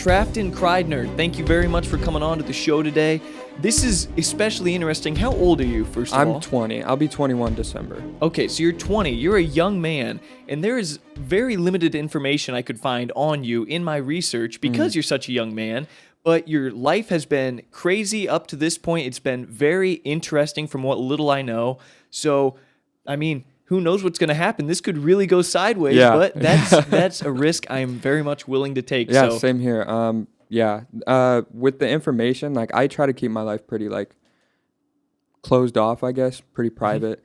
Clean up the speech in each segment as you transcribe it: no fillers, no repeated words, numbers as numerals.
Trafton Kridner, thank you very much for coming on to the show today. This is especially interesting. How old are you, first of all? I'm 20. I'll be 21 December. Okay, so you're 20. You're a young man, and there is very limited information I could find on you in my research because you're such a young man. But your life has been crazy up to this point. It's been very interesting from what little I know. So, I mean, who knows what's going to happen? This could really go sideways, but that's a risk I'm very much willing to take. Yeah, so. same here. With the information, like I try to keep my life pretty like closed off, I guess, pretty private.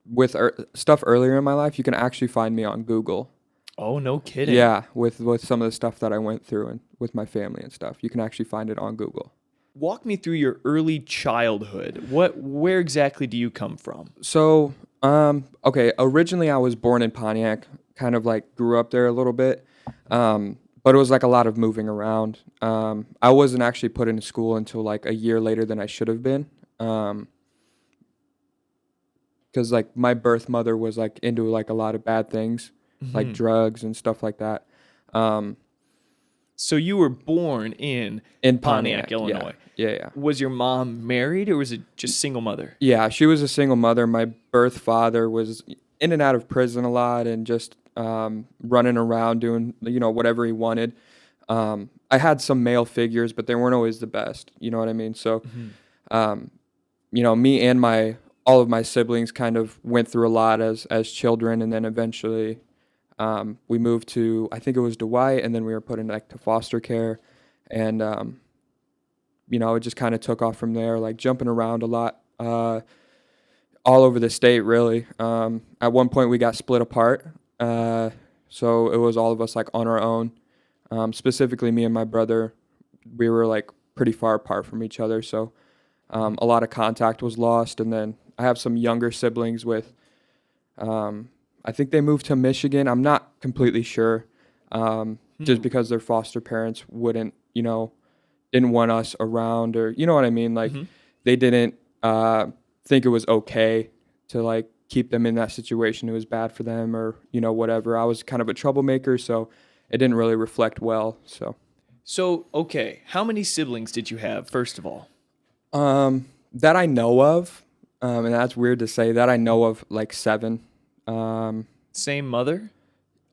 With stuff earlier in my life, you can actually find me on Google. Oh, no kidding. Yeah, with some of the stuff that I went through and with my family and stuff. You can actually find it on Google. Walk me through your early childhood. Where exactly do you come from? So, originally I was born in Pontiac, kind of like grew up there a little bit. But it was like a lot of moving around. I wasn't actually put into school until like a year later than I should have been. Because like my birth mother was like into like a lot of bad things, like drugs and stuff like that. So you were born in Pontiac, Illinois. Yeah. Was your mom married or was it just single mother? Yeah, she was a single mother. My birth father was in and out of prison a lot and just running around doing, whatever he wanted. I had some male figures, but they weren't always the best. You know what I mean? So, me and all of my siblings kind of went through a lot as children, and then eventually we moved to, I think it was Dwight, and then we were put into to foster care, and it just kind of took off from there, like jumping around a lot, all over the state, really. At one point, we got split apart. So it was all of us like on our own. Specifically me and my brother, we were like pretty far apart from each other. So, a lot of contact was lost. And then I have some younger siblings with, I think they moved to Michigan. I'm not completely sure. Just because their foster parents didn't want us around, or, you know what I mean? Like they didn't, think it was okay to like keep them in that situation. It was bad for them, or whatever. I was kind of a troublemaker, so it didn't really reflect well. So okay, how many siblings did you have, first of all? That I know of, and that's weird to say, that I know of, like 7. Same mother?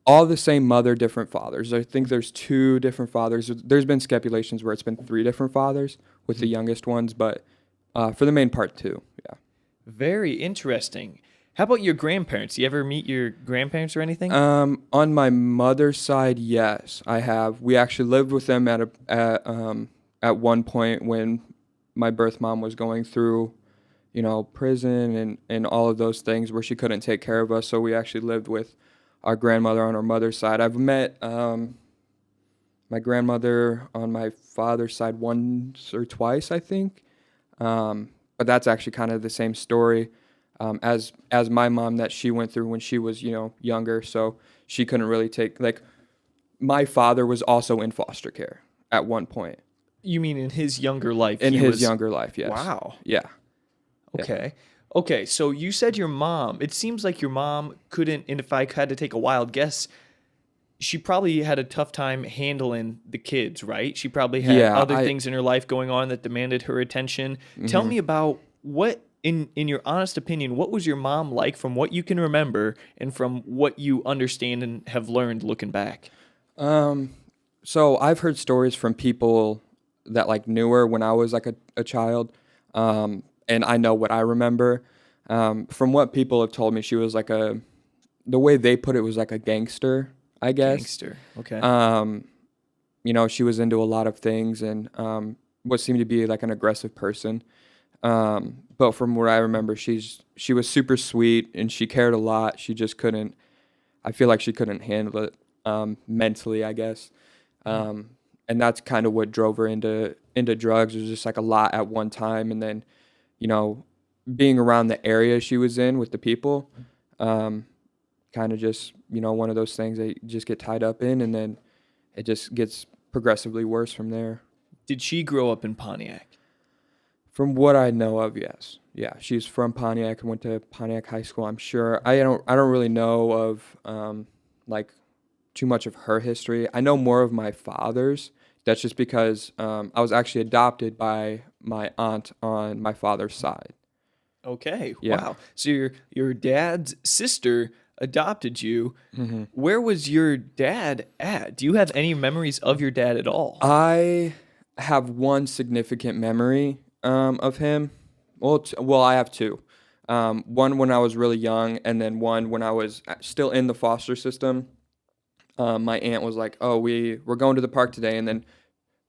All the same mother, different fathers. I think there's 2 different fathers. There's been speculations where it's been 3 different fathers with the youngest ones, but for the main part, 2. Yeah. Very interesting. How about your grandparents? You ever meet your grandparents or anything? On my mother's side, yes, I have. We actually lived with them at one point when my birth mom was going through, prison and all of those things where she couldn't take care of us. So we actually lived with our grandmother on our mother's side. I've met my grandmother on my father's side once or twice, I think. But that's actually kind of the same story. As my mom that she went through when she was, younger, so she couldn't really take, like, my father was also in foster care at one point. You mean in his younger life? In his younger life, yes. Wow. Yeah. Okay. Yeah. Okay, so you said your mom, it seems like your mom couldn't, and if I had to take a wild guess, she probably had a tough time handling the kids, right? She probably had other things in her life going on that demanded her attention. Tell me about what, in your honest opinion, what was your mom like from what you can remember and from what you understand and have learned looking back? So I've heard stories from people that like knew her when I was like a child, and I know what I remember. From what people have told me, she was like the way they put it was like a gangster, I guess. Gangster, okay. She was into a lot of things and what seemed to be like an aggressive person. But from what I remember, she was super sweet and she cared a lot. She just couldn't, I feel like she couldn't handle it mentally, I guess. And that's kind of what drove her into drugs. It was just like a lot at one time. And then, being around the area she was in with the people, kind of just, one of those things that you just get tied up in, and then it just gets progressively worse from there. Did she grow up in Pontiac? From what I know of, yes. Yeah, she's from Pontiac and went to Pontiac High School, I'm sure. I don't really know of, like, too much of her history. I know more of my father's. That's just because I was actually adopted by my aunt on my father's side. Okay. Yeah. Wow. So your dad's sister adopted you. hmm Where was your dad at? Do you have any memories of your dad at all? I have one significant memory of him. Well, I have two. One when I was really young, and then one when I was still in the foster system. My aunt was like, "Oh, we're going to the park today," and then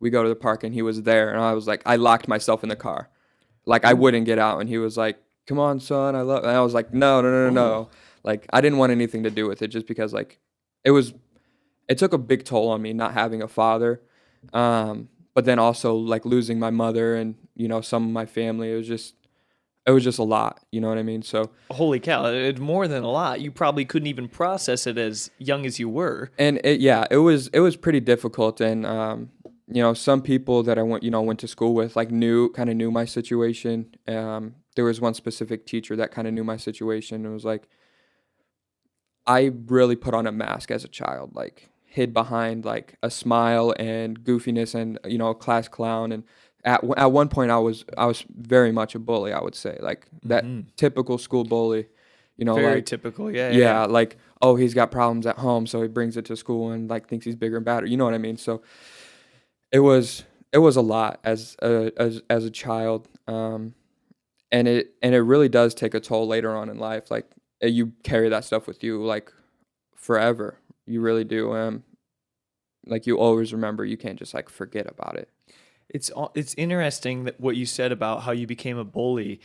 we go to the park, and he was there, and I was like, I locked myself in the car, like I Ooh. wouldn't get out, and he was like, "Come on, son, I love," and I was like, "No, no, no, no, Oh. no," like I didn't want anything to do with it, just because like it was, it took a big toll on me not having a father, but then also like losing my mother and some of my family. It was just a lot, you know what I mean? So. Holy cow. It's more than a lot. You probably couldn't even process it as young as you were. And it was pretty difficult, and some people that I went to school with like knew my situation. There was one specific teacher that kind of knew my situation. It was like I really put on a mask as a child, like hid behind like a smile and goofiness and a class clown. And at one point I was very much a bully, I would say, like that Hmm. typical school bully. Very Like. typical. Yeah. Yeah, like, oh, he's got problems at home, so he brings it to school and like thinks he's bigger and badder. You know what I mean? So it was a lot as a child, and it really does take a toll later on in life. Like you carry that stuff with you like forever. You really do. Like you always remember. You can't just like forget about it. It's interesting that what you said about how you became a bully,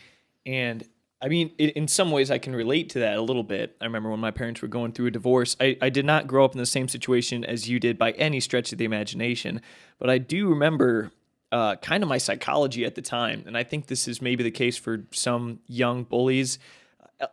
and I mean, in some ways, I can relate to that a little bit. I remember when my parents were going through a divorce. I did not grow up in the same situation as you did by any stretch of the imagination, but I do remember kind of my psychology at the time, and I think this is maybe the case for some young bullies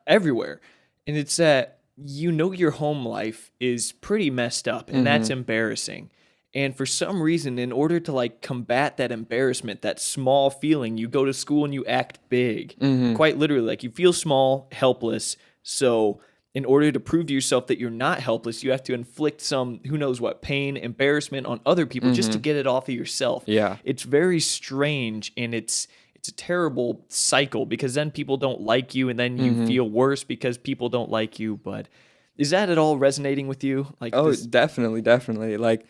everywhere. And it's that your home life is pretty messed up, and that's Mm-hmm. embarrassing. And for some reason, in order to like combat that embarrassment, that small feeling, you go to school and you act big. Mm-hmm. Quite literally, like you feel small, helpless. So, in order to prove to yourself that you're not helpless, you have to inflict some, who knows what, pain, embarrassment on other people just to Mm-hmm. get it off of yourself. Yeah. It's very strange, and it's a terrible cycle because then people don't like you, and then you Mm-hmm. feel worse because people don't like you. But is that at all resonating with you? Like Oh, this? definitely, definitely. Like,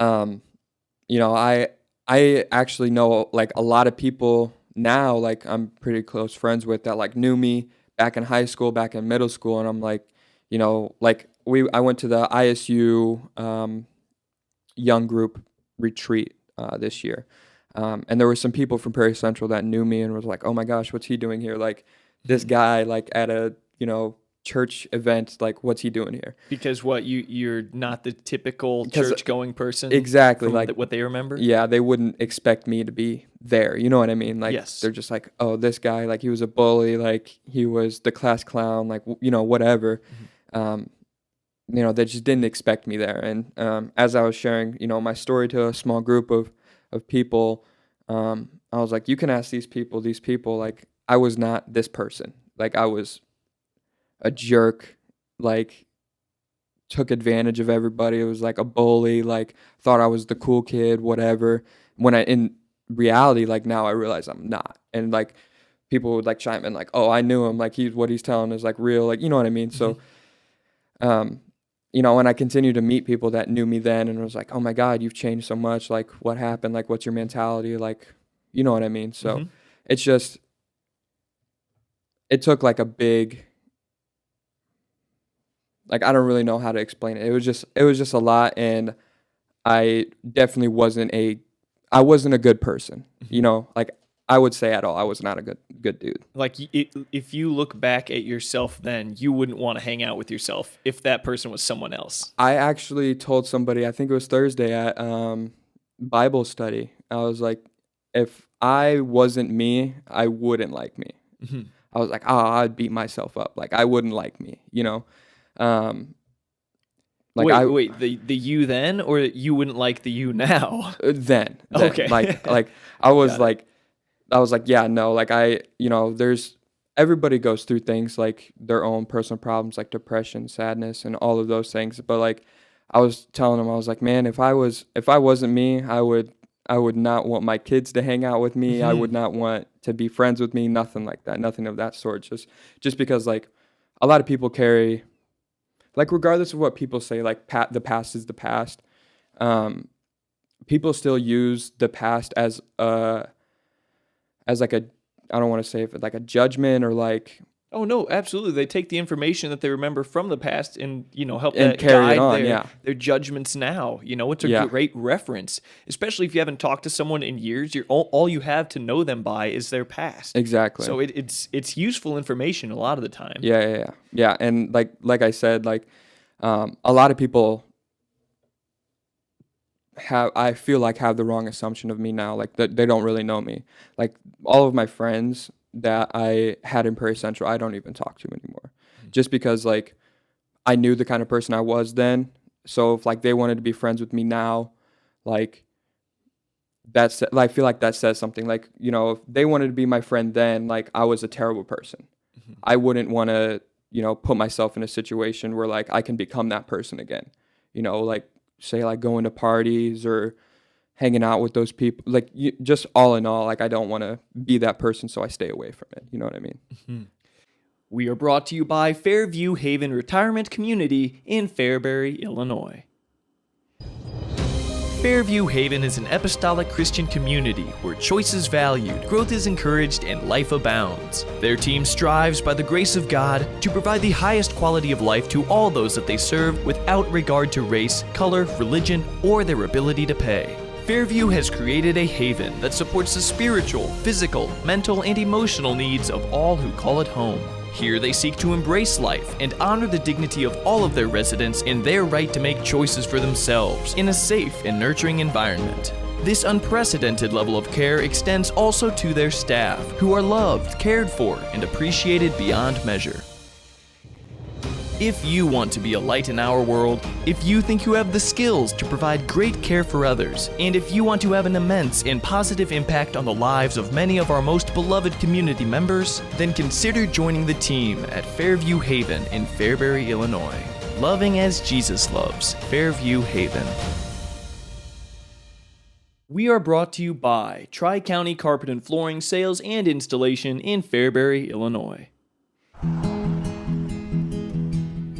um, I actually know like a lot of people now, like I'm pretty close friends with, that like knew me back in high school, back in middle school, and I'm like, like I went to the ISU young group retreat this year, and there were some people from Prairie Central that knew me and was like, oh my gosh, what's he doing here? Like this guy, like at a church event, like what's he doing here? Because what you're not the typical 'Cause- church going person. Exactly, From like what they remember. yeah, they wouldn't expect me to be there. You know what I mean? Like Yes. they're just like, oh, this guy, like he was a bully, like he was the class clown, like whatever. Um, they just didn't expect me there. And as I was sharing, my story to a small group of people, I was like, you can ask these people, like I was not this person. Like I was a jerk, like took advantage of everybody. It was like a bully, like thought I was the cool kid, whatever. When in reality, like now I realize I'm not. And like people would like chime in like, oh, I knew him, like what he's telling is like real, like you know what I mean? So and I continue to meet people that knew me then and was like, oh my God, you've changed so much. Like what happened? Like what's your mentality? Like, you know what I mean? So it's just, it took like a big, like I don't really know how to explain it. It was just a lot, and I definitely I wasn't a good person. Like I would say at all, I was not a good dude. Like if you look back at yourself then, you wouldn't want to hang out with yourself if that person was someone else. I actually told somebody, I think it was Thursday at Bible study. I was like, if I wasn't me, I wouldn't like me. Mhm. I was like, oh, I'd beat myself up. Like I wouldn't like me. Um, like Wait, the you then, or you wouldn't like the you now? then Okay. like I was Got it. like, yeah, no, like there's everybody goes through things like their own personal problems, like depression, sadness, and all of those things. But like, I was telling him, I was like, man, if I wasn't me, I would not want my kids to hang out with me. I would not want to be friends with me. Nothing like that. Nothing of that sort. Just because like a lot of people carry, like regardless of what people say, like the past is the past. People still use the past as like a, I don't want to say it, like a judgment or like. Oh no, absolutely. They take the information that they remember from the past and, help And that carry it guide on, their judgments now. It's a great reference, especially if you haven't talked to someone in years. All you have to know them by is their past. Exactly. So it's useful information a lot of the time. Yeah. And like I said, like a lot of people I feel like have the wrong assumption of me now. Like that they don't really know me. Like all of my friends that I had in Prairie Central, I don't even talk to anymore. Just because like I knew the kind of person I was then. So if like they wanted to be friends with me now, like I feel like that says something. Like, if they wanted to be my friend then, like I was a terrible person. I wouldn't want to, put myself in a situation where like I can become that person again. Like say like going to parties or hanging out with those people, like just all in all, like I don't want to be that person, so I stay away from it. You know what I mean? We are brought to you by Fairview Haven Retirement Community in Fairbury, Illinois. Fairview Haven is an apostolic Christian community where choice is valued, growth is encouraged, and life abounds. Their team strives by the grace of God to provide the highest quality of life to all those that they serve without regard to race, color, religion, or their ability to pay. Fairview has created a haven that supports the spiritual, physical, mental, and emotional needs of all who call it home. Here they seek to embrace life and honor the dignity of all of their residents and their right to make choices for themselves in a safe and nurturing environment. This unprecedented level of care extends also to their staff, who are loved, cared for, and appreciated beyond measure. If you want to be a light in our world, if you think you have the skills to provide great care for others, and if you want to have an immense and positive impact on the lives of many of our most beloved community members, then consider joining the team at Fairview Haven in Fairbury, Illinois. Loving as Jesus loves, Fairview Haven. We are brought to you by Tri-County Carpet and Flooring Sales and Installation in Fairbury, Illinois.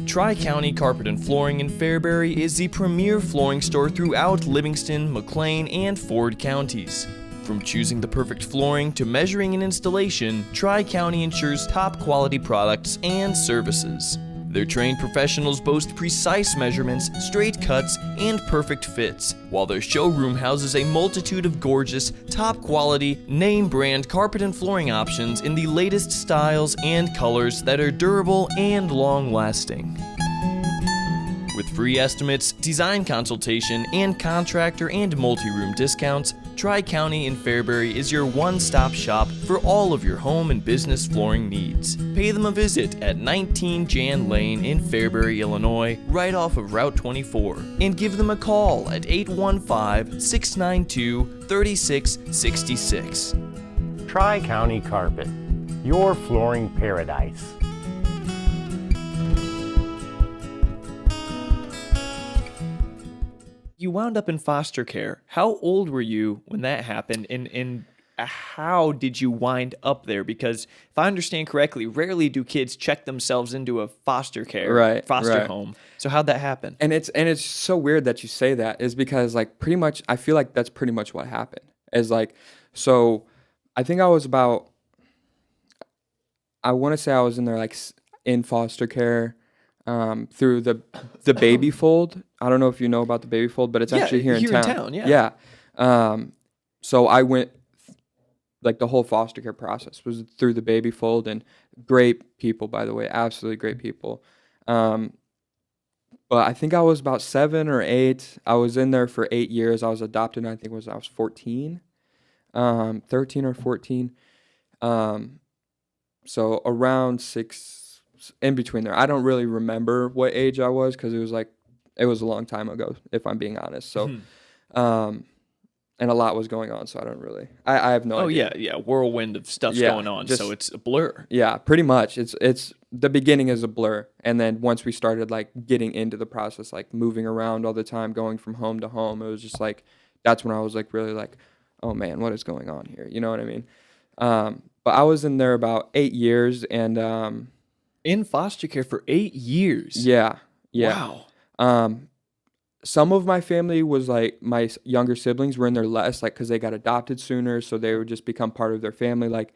Tri-County Carpet and Flooring in Fairbury is the premier flooring store throughout Livingston, McLean, and Ford counties. From choosing the perfect flooring to measuring and installation, Tri-County ensures top quality products and services. Their trained professionals boast precise measurements, straight cuts, and perfect fits, while their showroom houses a multitude of gorgeous, top-quality, name-brand carpet and flooring options in the latest styles and colors that are durable and long-lasting. With free estimates, design consultation, and contractor and multi-room discounts, Tri-County in Fairbury is your one-stop shop for all of your home and business flooring needs. Pay them a visit at 19 Jan Lane in Fairbury, Illinois, right off of Route 24, and give them a call at 815-692-3666. Tri-County Carpet, your flooring paradise. You wound up in foster care. How old were you when that happened, and how did you wind up there? Because if I understand correctly, rarely do kids check themselves into a foster home. So how'd that happen? And it's so weird that you say that, is because like pretty much I feel like that's pretty much what happened. Is like, so I think I was about, I want to say I was in there like in foster care through the baby fold. I don't know if you know about the baby fold, but it's actually here in town. Yeah. So I went, like the whole foster care process was through the baby fold, and great people, by the way, absolutely great people. But I think I was about 7 or 8. I was in there for 8 years. I was adopted, I think I was 14, 13 or 14. So around 6, in between there. I don't really remember what age I was, because it was a long time ago, if I'm being honest. So, and a lot was going on, so I don't really, I have no idea. Yeah, whirlwind of stuff's going on, so it's a blur. Yeah, pretty much. It's the beginning is a blur. And then once we started like getting into the process, like moving around all the time, going from home to home, it was just like, that's when I was like really like, oh man, what is going on here? You know what I mean? But I was in there about 8 years, and In foster care for 8 years. yeah. Wow. Some of my family was like my younger siblings were in there less, like because they got adopted sooner, so they would just become part of their family. Like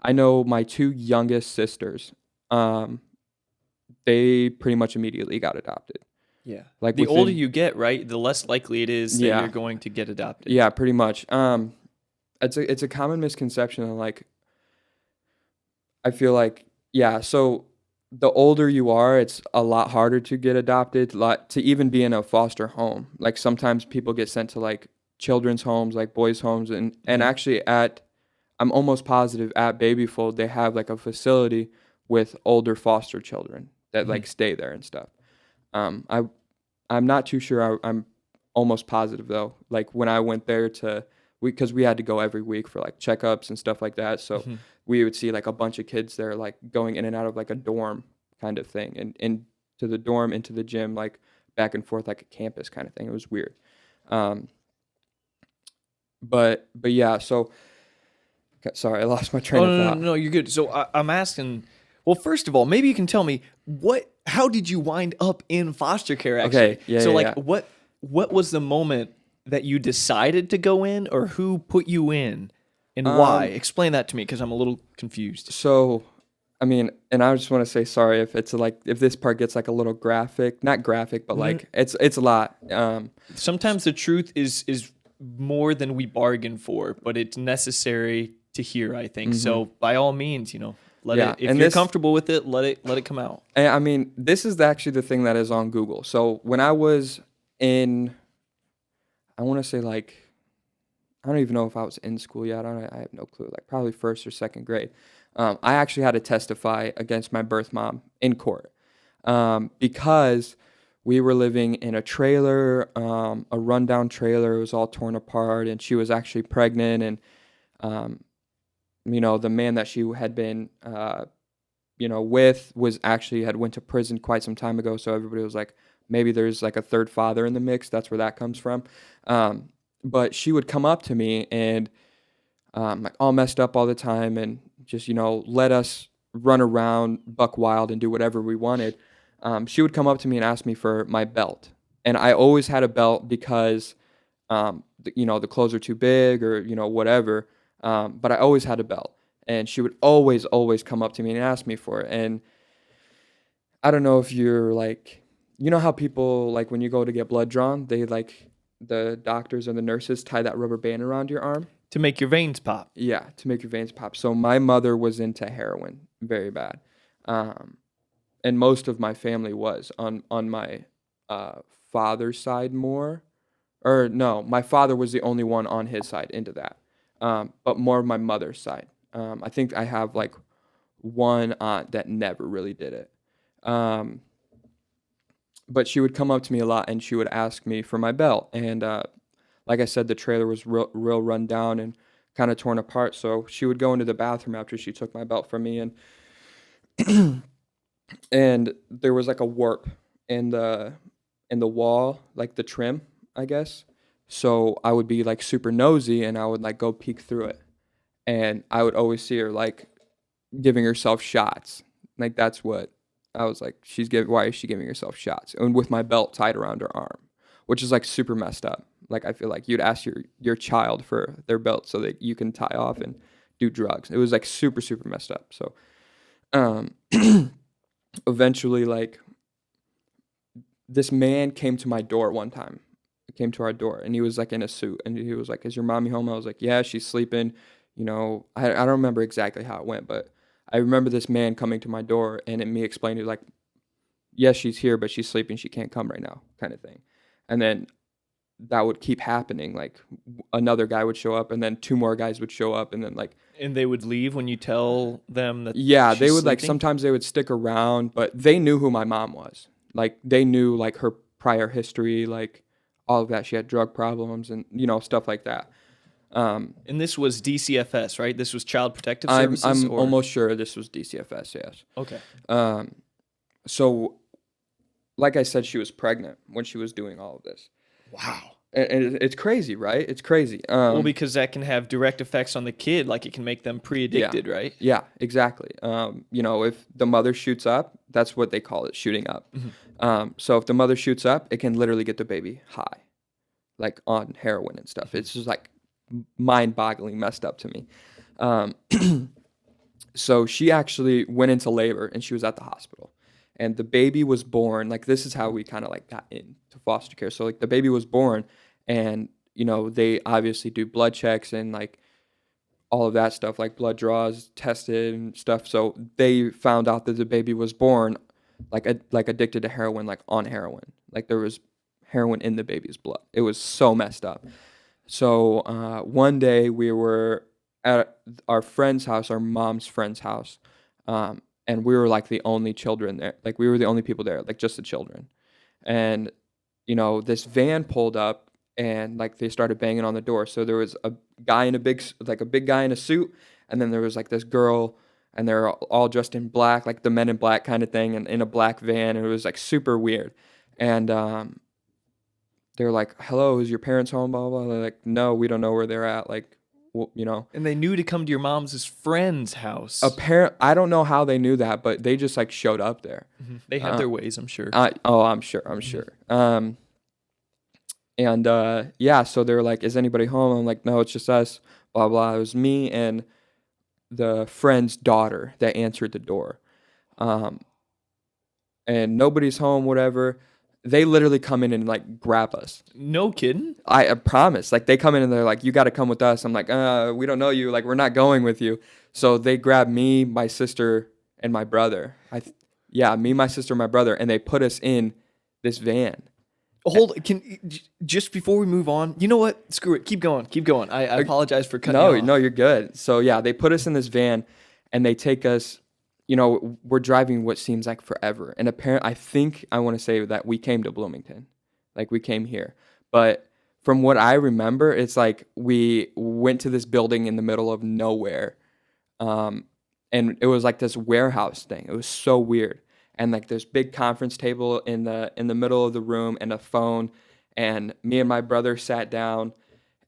I know my 2 youngest sisters, they pretty much immediately got adopted. Yeah. Like the within- older you get, right, the less likely it is that Yeah. you're going to get adopted. Yeah, pretty much. It's a common misconception, and like I feel like, yeah, so the older you are, it's a lot harder to get adopted, to even be in a foster home. Like sometimes people get sent to like children's homes, like boys' homes, and actually I'm almost positive at Babyfold they have like a facility with older foster children that like stay there and stuff. I'm not too sure. I'm almost positive though. Like when I went there because we had to go every week for like checkups and stuff like that. So we would see like a bunch of kids there, like going in and out of like a dorm kind of thing, and into the dorm, into the gym, like back and forth, like a campus kind of thing. It was weird. But yeah, so sorry, I lost my train of thought. No, you're good. So I'm asking, well, first of all, maybe you can tell me how did you wind up in foster care actually? Okay, yeah, So yeah, like yeah. what was the moment that you decided to go in, or who put you in and why? Explain that to me because I'm a little confused. So, I mean, and I just want to say sorry if it's like, if this part gets like a little graphic, not graphic, but like it's a lot. Sometimes the truth is more than we bargain for, but it's necessary to hear, I think. So by all means, let Yeah, it, if and you're this- comfortable with it, let it come out. And I mean, this is actually the thing that is on Google. So when I was in, I want to say like, I don't even know if I was in school yet. I have no clue. Like probably first or second grade. I actually had to testify against my birth mom in court because we were living in a trailer, a rundown trailer. It was all torn apart, and she was actually pregnant. And the man that she had been, with was actually had went to prison quite some time ago. So everybody was like, maybe there's like a third father in the mix. That's where that comes from. But she would come up to me and like all messed up all the time and just, let us run around buck wild and do whatever we wanted. She would come up to me and ask me for my belt. And I always had a belt because, the clothes are too big or, whatever. But I always had a belt. And she would always come up to me and ask me for it. And I don't know if you're like, how people, like when you go to get blood drawn, they like, the doctors and the nurses tie that rubber band around your arm. To make your veins pop. Yeah, to make your veins pop. So my mother was into heroin very bad. And most of my family was on my father's side more. Or no, my father was the only one on his side into that. But more of my mother's side. I think I have like one aunt that never really did it. But she would come up to me a lot and she would ask me for my belt. And like I said, the trailer was real run down and kind of torn apart. So she would go into the bathroom after she took my belt from me, and and there was like a warp in the wall, like the trim, I guess. So I would be like super nosy and I would like go peek through it. And I would always see her like giving herself shots. Like that's what I was like, why is she giving herself shots? And with my belt tied around her arm, which is like super messed up. Like I feel like you'd ask your child for their belt so that you can tie off and do drugs. It was like super, super messed up. So eventually like this man came to my door one time. He came to our door and he was like in a suit and he was like, "Is your mommy home?" I was like, "Yeah, she's sleeping." I don't remember exactly how it went, but I remember this man coming to my door and me explaining like, "Yes, she's here, but she's sleeping. She can't come right now," kind of thing. And then that would keep happening. Like another guy would show up and then 2 more guys would show up and then like. And they would leave when you tell them that. Yeah, they she's would like, sleeping? sometimes they would stick around, but they knew who my mom was. Like they knew like her prior history, like all of that. She had drug problems and, stuff like that. And this was DCFS, right? This was Child Protective I'm Services? I'm almost sure this was DCFS. Yes. Okay. So, like I said, she was pregnant when she was doing all of this. Wow. And it's crazy, right? It's crazy. Well, because that can have direct effects on the kid, like it can make them pre-addicted, right? Yeah, exactly. If the mother shoots up, that's what they call it, shooting up. So if the mother shoots up, it can literally get the baby high, like on heroin and stuff. It's just like mind-boggling messed up to me. So she actually went into labor and she was at the hospital. And the baby was born, like this is how we kind of like got into foster care. So like the baby was born and, they obviously do blood checks and like all of that stuff, like blood draws, tested and stuff. So they found out that the baby was born like addicted to heroin, like on heroin. Like there was heroin in the baby's blood. It was so messed up. So one day we were at our friend's house, our mom's friend's house, and we were like the only children there. Like we were the only people there, like just the children. And, this van pulled up and like they started banging on the door. So there was a guy in a big guy in a suit. And then there was like this girl and they're all dressed in black, like the Men in Black kind of thing, and in a black van. And it was like super weird. And they were like, hello, is your parents home? Blah, blah, blah. They're like, no, we don't know where they're at. Like, well. And they knew to come to your mom's friend's house. I don't know how they knew that, but they just like showed up there. They have their ways, I'm sure. I'm sure. So they were like, is anybody home? I'm like, no, it's just us. Blah, blah. It was me and the friend's daughter that answered the door. And nobody's home, whatever. They literally come in and like grab us. No kidding? I promise. Like they come in and they're like, you got to come with us. I'm like, we don't know you. Like we're not going with you. So they grab me, my sister, and my brother. Me, my sister, and my brother, and they put us in this van. Just before we move on, you know what? Screw it. Keep going. I apologize for cutting you off. No, you're good. So yeah, they put us in this van and they take us. We're driving what seems like forever. And apparently, I want to say that we came to Bloomington. Like, we came here. But from what I remember, it's like we went to this building in the middle of nowhere. And it was like this warehouse thing. It was so weird. And, like, this big conference table in the middle of the room and a phone. And me and my brother sat down.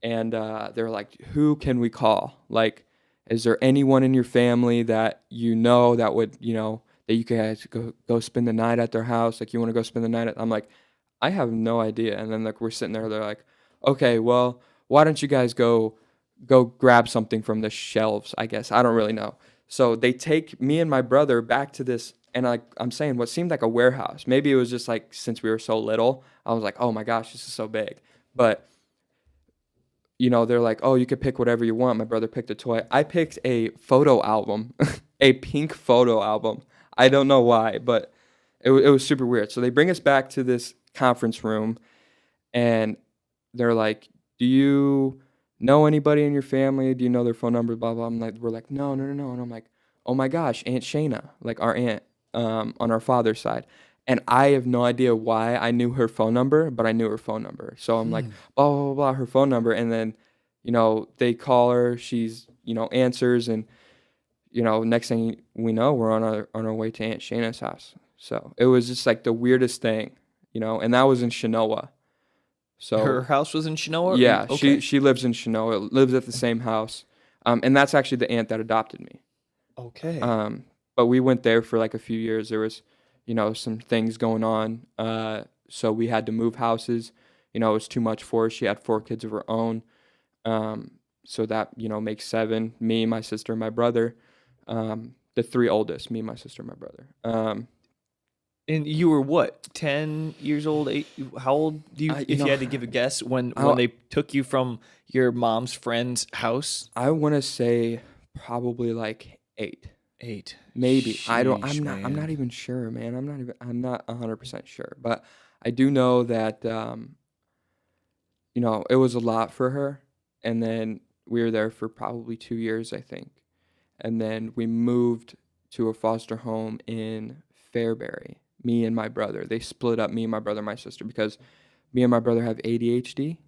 And they were like, who can we call? Like, is there anyone in your family that that would, that you guys go spend the night at their house? Like, you want to go spend the night I'm like, I have no idea. And then like we're sitting there, they're like, okay, well, why don't you guys go grab something from the shelves, I guess. I don't really know. So they take me and my brother back to this, and like I'm saying, what seemed like a warehouse. Maybe it was just like since we were so little, I was like, oh my gosh, this is so big. But they're like, oh, you could pick whatever you want. My brother picked a toy. I picked a photo album, a pink photo album. I don't know why, but it was super weird. So they bring us back to this conference room, and they're like, do you know anybody in your family? Do you know their phone number? Blah, blah. We're like, no. And I'm like, oh my gosh, Aunt Shayna, like our aunt on our father's side. And I have no idea why I knew her phone number, but I knew her phone number. So I'm like, blah, blah, blah, blah, her phone number. And then, they call her, she's, answers. And, next thing we know, we're on our way to Aunt Shayna's house. So it was just like the weirdest thing, and that was in Chenoa. So her house was in Chenoa? Yeah, okay. she lives in Chenoa, lives at the same house. And that's actually the aunt that adopted me. Okay. But we went there for like a few years. There was, some things going on. So we had to move houses. It was too much for her. She had 4 kids of her own. So that, makes 7. Me, my sister, and my brother. The 3 oldest, me, my sister, and my brother. And you were what, 10 years old? 8? How old do you, if you had to give a guess, when they took you from your mom's friend's house? I want to say probably like 8. 8. Maybe. Sheesh, I'm not even sure, man. I'm not 100% sure. But I do know that it was a lot for her. And then we were there for probably 2 years, I think. And then we moved to a foster home in Fairbury, me and my brother. They split up, me and my brother and my sister, because me and my brother have ADHD.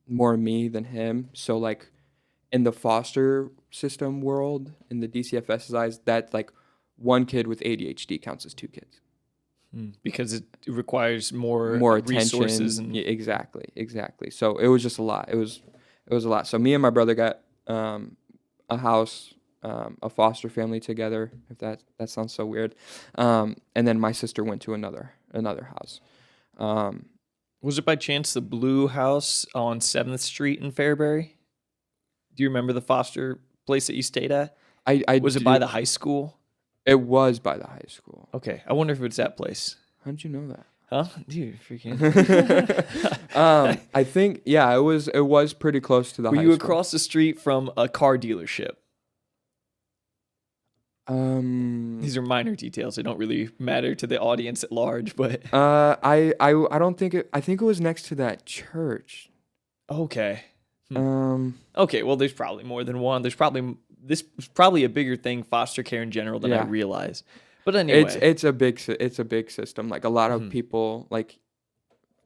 more me than him. So like in the foster system world, in the DCFS's eyes, that like one kid with ADHD counts as two kids. Because it requires more attention. resources and Yeah, exactly. So it was just a lot. It was a lot. So me and my brother got a house, a foster family together. If that sounds so weird, and then my sister went to another house. Was it by chance the blue house on 7th Street in Fairbury? Do you remember the foster place that you stayed at? Was it by the high school? It was by the high school. Okay, I wonder if it's that place. How did you know that? Huh? Dude, freaking. I think it was pretty close to the high Were school. you across the street from a car dealership? These are minor details. They don't really matter to the audience at large, but I don't think I think it was next to that church. okay. Okay, well, there's probably more than one. This was probably a bigger thing, foster care in general, than I realize. But anyway, it's a big system. Like a lot of people, like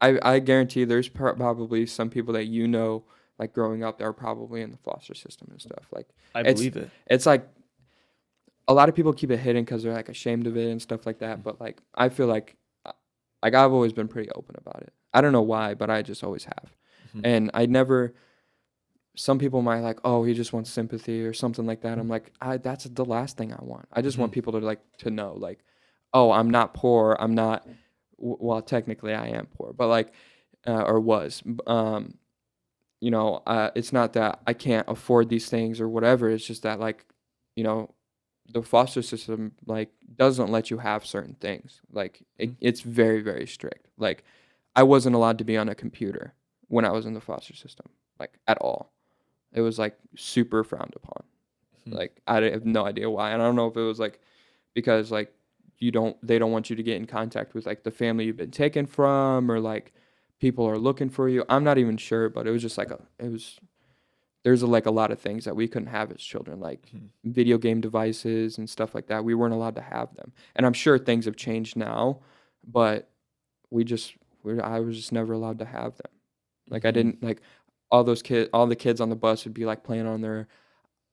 I guarantee there's probably some people that like growing up that are probably in the foster system and stuff. Like I believe it. It's like a lot of people keep it hidden because they're like ashamed of it and stuff like that. But like I feel like I've always been pretty open about it. I don't know why, but I just always have. And I never. Some people might like, oh, he just wants sympathy or something like that. I'm like, that's the last thing I want. I just want people to know, like, oh, I'm not poor. I'm not. Well, technically, I am poor, but like, or was. It's not that I can't afford these things or whatever. It's just that like, the foster system like doesn't let you have certain things. Like it's very, very strict. Like I wasn't allowed to be on a computer when I was in the foster system, like at all. It was like super frowned upon. Like I have no idea why. And I don't know if it was like because like they don't want you to get in contact with like the family you've been taken from or like people are looking for you. I'm not even sure, but it was just like there's like a lot of things that we couldn't have as children, like video game devices and stuff like that. We weren't allowed to have them. And I'm sure things have changed now, but I was just never allowed to have them. Like I didn't like all the kids on the bus would be like playing on their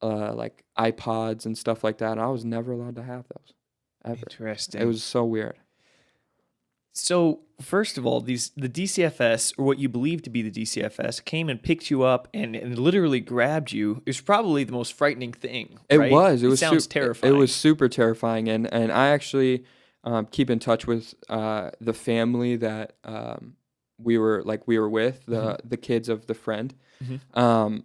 like iPods and stuff like that. And I was never allowed to have those ever. Interesting. It was so weird. So first of all, the DCFS, or what you believe to be the DCFS, came and picked you up and literally grabbed you. It was probably the most frightening thing. Right? It sounds terrifying. It was super terrifying, and I actually keep in touch with the family that we were with, the kids of the friend. I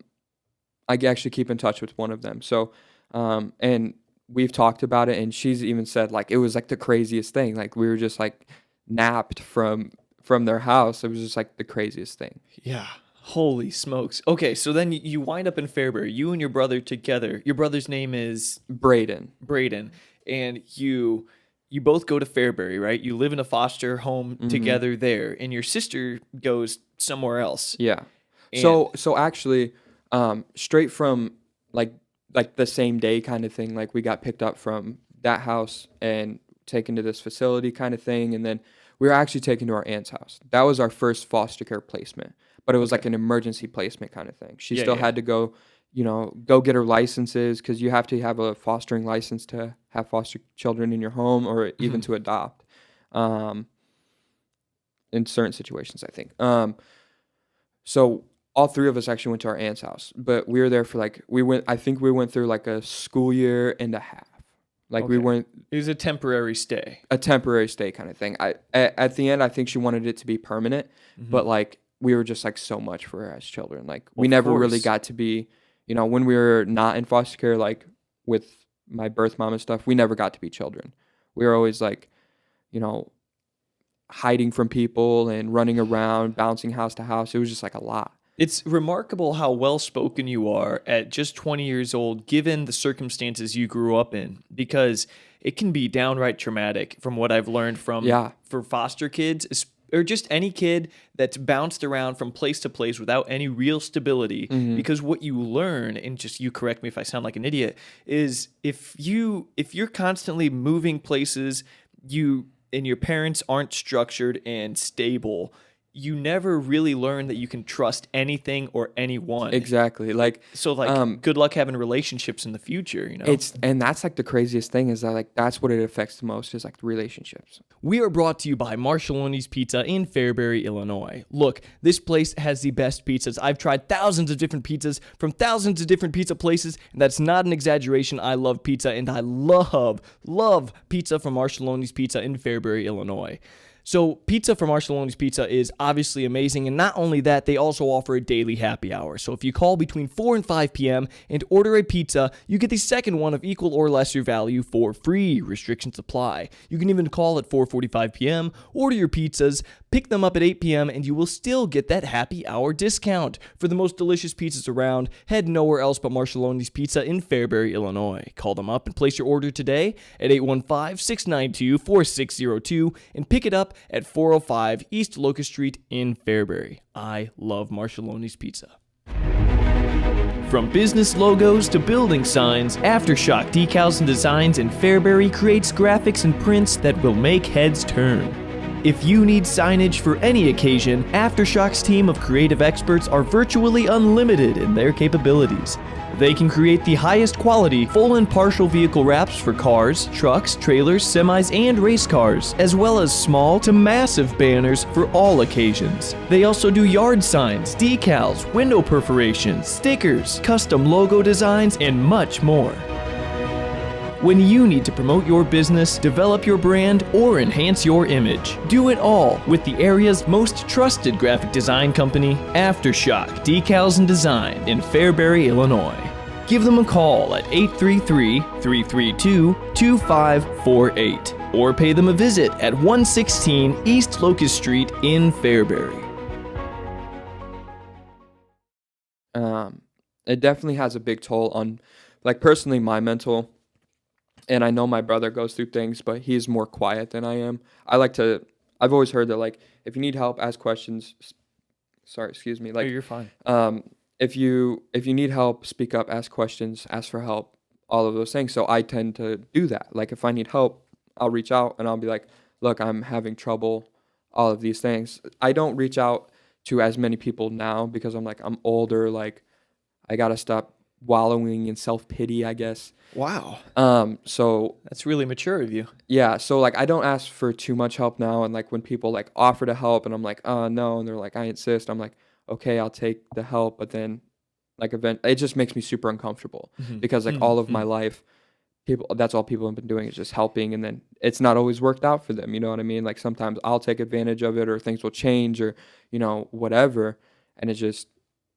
actually keep in touch with one of them. So and we've talked about it, and she's even said like it was like the craziest thing. Like we were just like napped from their house. It was just like the craziest thing. Yeah. Holy smokes. Okay, so then you wind up in Fairbury, you and your brother together. Your brother's name is Braden. And you both go to Fairbury, right? You live in a foster home together there, and your sister goes somewhere else. Yeah. So actually, straight from like the same day kind of thing, like we got picked up from that house and taken to this facility kind of thing, and then we were actually taken to our aunt's house. That was our first foster care placement, but it was like an emergency placement kind of thing. She still had to go get her licenses, because you have to have a fostering license to have foster children in your home or even to adopt in certain situations, I think. So all three of us actually went to our aunt's house, but we were there for I think we went through like a school year and a half. Like we weren't. It was a temporary stay. A temporary stay kind of thing. At the end, I think she wanted it to be permanent, but like we were just like so much for her as children. Like we never really got to be, when we were not in foster care, like with my birth mom and stuff, we never got to be children. We were always like, hiding from people and running around, bouncing house to house. It was just like a lot. It's remarkable how well-spoken you are at just 20 years old, given the circumstances you grew up in, because it can be downright traumatic from what I've learned for foster kids, or just any kid that's bounced around from place to place without any real stability. Because what you learn, and just you correct me if I sound like an idiot, is if you're constantly moving places, and your parents aren't structured and stable, you never really learn that you can trust anything or anyone. Exactly. Like, So like, good luck having relationships in the future, you know? and that's like the craziest thing is that like, that's what it affects the most is like relationships. We are brought to you by MARCHELLONI'S Pizza in Fairbury, Illinois. Look, this place has the best pizzas. I've tried thousands of different pizzas from thousands of different pizza places, and that's not an exaggeration. I love pizza, and I love pizza from MARCHELLONI'S Pizza in Fairbury, Illinois. So pizza from MARCHELLONI'S Pizza is obviously amazing, and not only that, they also offer a daily happy hour. So if you call between 4 and 5 p.m. and order a pizza, you get the second one of equal or lesser value for free. Restrictions apply. You can even call at 4:45 p.m., order your pizzas, pick them up at 8 p.m., and you will still get that happy hour discount. For the most delicious pizzas around, head nowhere else but MARCHELLONI'S Pizza in Fairbury, Illinois. Call them up and place your order today at 815-692-4602 and pick it up at 405 East Locust Street in Fairbury. I love MARCHELLONI'S Pizza. From business logos to building signs, Aftershock Decals and Designs in Fairbury creates graphics and prints that will make heads turn. If you need signage for any occasion, Aftershock's team of creative experts are virtually unlimited in their capabilities. They can create the highest quality, full and partial vehicle wraps for cars, trucks, trailers, semis, and race cars, as well as small to massive banners for all occasions. They also do yard signs, decals, window perforations, stickers, custom logo designs, and much more. When you need to promote your business, develop your brand, or enhance your image, do it all with the area's most trusted graphic design company, Aftershock Decals and Design in Fairbury, Illinois. Give them a call at 833-332-2548 or pay them a visit at 116 East Locust Street in Fairbury. It definitely has a big toll on, like, personally, my mental. And I know my brother goes through things, but he's more quiet than I am. I've always heard that, like, if you need help, ask questions. Sorry, excuse me. Like, Oh, you're fine. If you need help, speak up, ask questions, ask for help, all of those things. So I tend to do that. Like, if I need help, I'll reach out and I'll be like, look, I'm having trouble, all of these things. I don't reach out to as many people now because I'm older. Like, I got to stop wallowing in self-pity, I guess. Wow. So That's really mature of you. yeah, so like I don't ask for too much help now, and like when people like offer to help and I'm like, no, and they're like, I insist, I'm like, okay, I'll take the help, but then like it just makes me super uncomfortable because like all of my life that's all people have been doing is just helping, and then it's not always worked out for them, you know what I mean? Like sometimes I'll take advantage of it or things will change or whatever, and it's just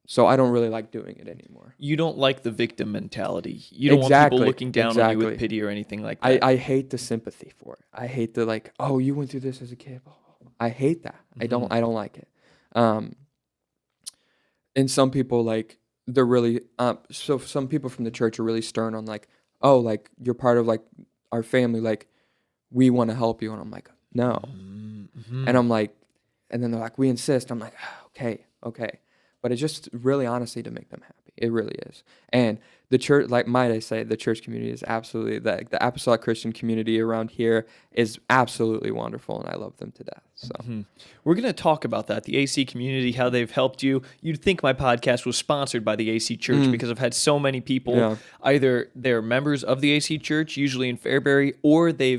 so I don't really like doing it anymore. You don't like the victim mentality. You don't want people looking down on you with pity or anything like that. I hate the sympathy for it. I hate the like, oh, you went through this as a kid. I hate that. I don't like it. And some people like they're really so some people from the church are really stern on like, oh, like you're part of like our family, like we want to help you, and I'm like, no. And I'm like, and then they're like, we insist. I'm like, okay. But it's just really honestly to make them happy. It really is. And the church, like might I say, the church community is absolutely, the Apostolic Christian community around here is absolutely wonderful, and I love them to death. So We're going to talk about that, the AC community, how they've helped you. You'd think my podcast was sponsored by the AC Church because I've had so many people, either they're members of the AC Church, usually in Fairbury, or they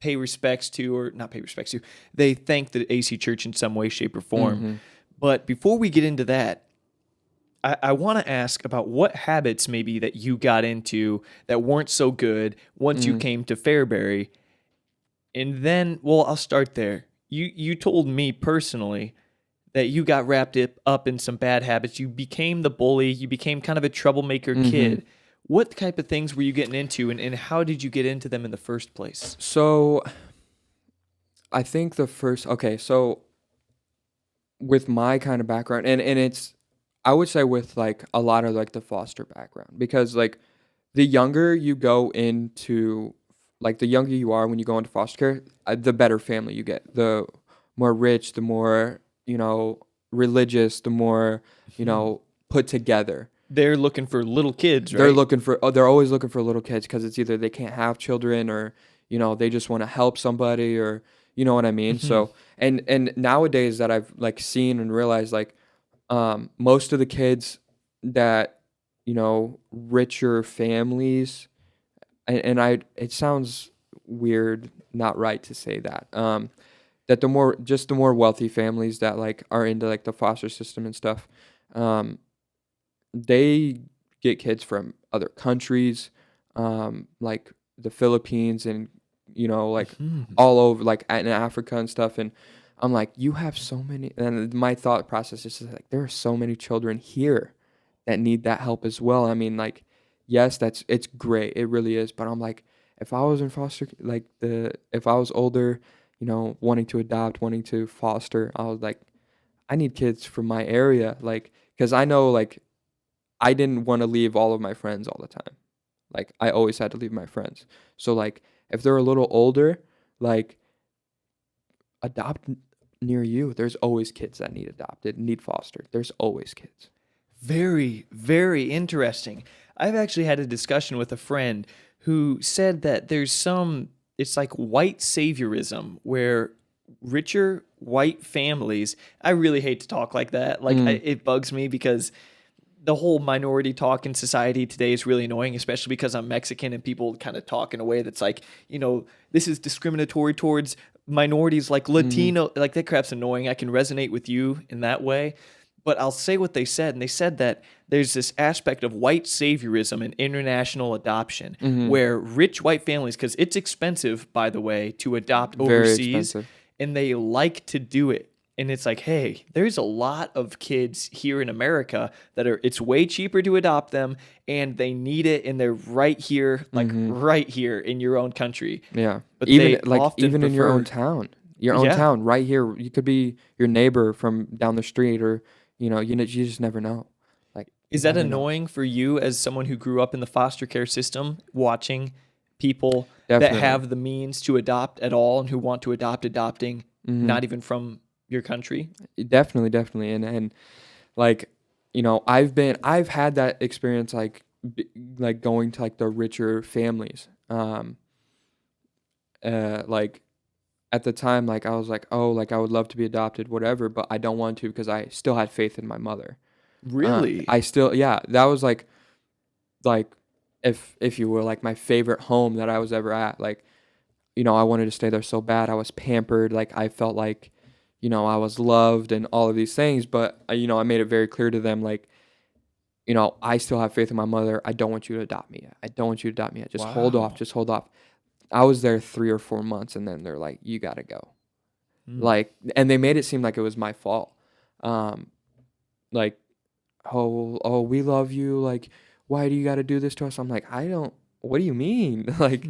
pay respects to, or not pay respects to, they thank the AC Church in some way, shape, or form. But before we get into that, I want to ask about what habits maybe that you got into that weren't so good once you came to Fairbury. And then, well, I'll start there. You told me personally that you got wrapped up in some bad habits. You became the bully. You became kind of a troublemaker kid. What type of things were you getting into, and how did you get into them in the first place? So I think so with my kind of background, and it's, I would say with like a lot of like the foster background, because like the younger you go into, like the younger you are when you go into foster care, the better family you get, the more rich, the more, religious, the more, put together. They're looking for little kids, right? They're always looking for little kids because it's either they can't have children or, they just want to help somebody or, You know what I mean? So, and nowadays that I've like seen and realized, like, most of the kids that, you know, richer families, it sounds weird, not right to say that, that the more wealthy families that like are into like the foster system and stuff, they get kids from other countries, like the Philippines and, you know, like all over, like in Africa and stuff. And I'm like, you have so many, and my thought process is just like, there are so many children here that need that help as well. I mean, like, yes, it's great. It really is. But I'm like, if I was in foster, like if I was older, you know, wanting to adopt, wanting to foster, I was like, I need kids from my area. Like, cause I know, like, I didn't want to leave all of my friends all the time. Like, I always had to leave my friends. So like, if they're a little older, like, adopt near you. There's always kids that need adopted, need fostered. There's always kids. Very, very interesting. I've actually had a discussion with a friend who said that it's like white saviorism, where richer white families, I really hate to talk like that. Like, it bugs me because the whole minority talk in society today is really annoying, especially because I'm Mexican and people kind of talk in a way that's like, you know, this is discriminatory towards minorities like Latino. Like, that crap's annoying. I can resonate with you in that way. But I'll say what they said. And they said that there's this aspect of white saviorism and international adoption where rich white families, because it's expensive, by the way, to adopt overseas, and they like to do it. And it's like, hey, there's a lot of kids here in America that it's way cheaper to adopt them, and they need it, and they're right here, like right here in your own country. Yeah. But even in your own town. Town, right here. You could be your neighbor from down the street, or, you know, you just never know. Like, is that annoying for you as someone who grew up in the foster care system, watching people that have the means to adopt at all and who want to adopting, not even from your country? Definitely. And like, you know, I've had that experience, like going to like the richer families. Like at the time, like I was like, oh, like I would love to be adopted, whatever, but I don't want to because I still had faith in my mother. Really? That was like if you will, like my favorite home that I was ever at. Like, you know, I wanted to stay there so bad. I was pampered. Like, I felt like, you know, I was loved and all of these things, but you know, I made it very clear to them, like, you know, I still have faith in my mother. I don't want you to adopt me yet. I don't want you to adopt me yet. Just hold off. I was there 3 or 4 months, and then they're like, you got to go. Like, and they made it seem like it was my fault. Like, oh, we love you. Like, why do you got to do this to us? I'm like, what do you mean? Like,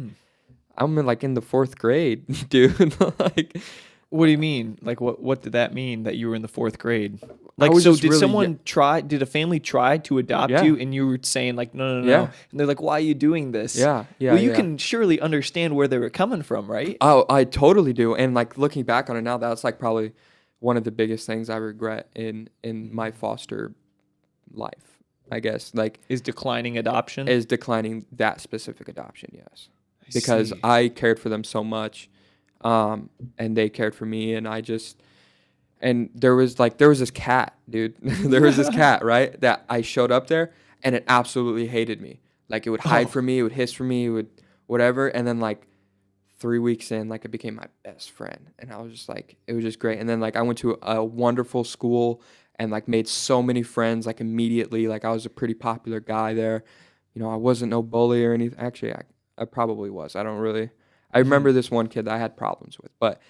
I'm like in the 4th grade, dude. Like, what do you mean? Like, what did that mean that you were in the 4th grade? Like, so did did a family try to adopt you, and you were saying like, no. And they're like, why are you doing this? Yeah. Well, you can surely understand where they were coming from, right? Oh, I totally do. And like looking back on it now, that's like probably one of the biggest things I regret in my foster life, I guess. Like, is declining that specific adoption, yes. Because I cared for them so much. And they cared for me, and there was this cat, dude. There was this cat, right? That I showed up there, and it absolutely hated me. Like, it would hide from me, it would hiss from me, it would whatever. And then like 3 weeks in, like, it became my best friend, and I was just like, it was just great. And then like I went to a wonderful school and like made so many friends like immediately. Like, I was a pretty popular guy there. You know, I wasn't no bully or anything. Actually, I probably was. I remember this one kid that I had problems with, but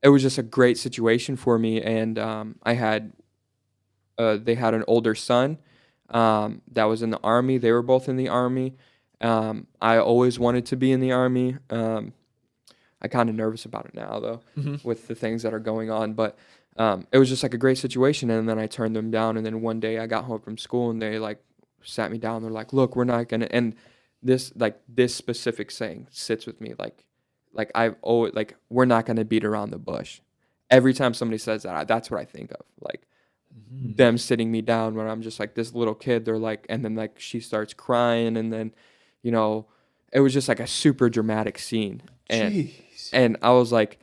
it was just a great situation for me. And they had an older son that was in the Army. They were both in the Army. I always wanted to be in the Army. I'm kind of nervous about it now, though, with the things that are going on. But it was just like a great situation. And then I turned them down. And then one day I got home from school, and they like sat me down. They're like, look, we're not going to. And this specific saying sits with me. Like I've always, like, we're not going to beat around the bush. Every time somebody says that, that's what I think of. Like, them sitting me down when I'm just like this little kid. They're like, and then like she starts crying, and then, you know, it was just like a super dramatic scene. And I was like,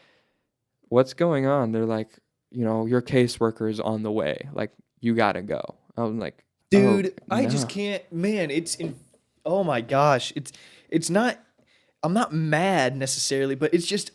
what's going on? They're like, your caseworker is on the way. Like, you got to go. I'm like, dude, oh, I no. just can't, man, oh my gosh. It's not, I'm not mad necessarily, but it's just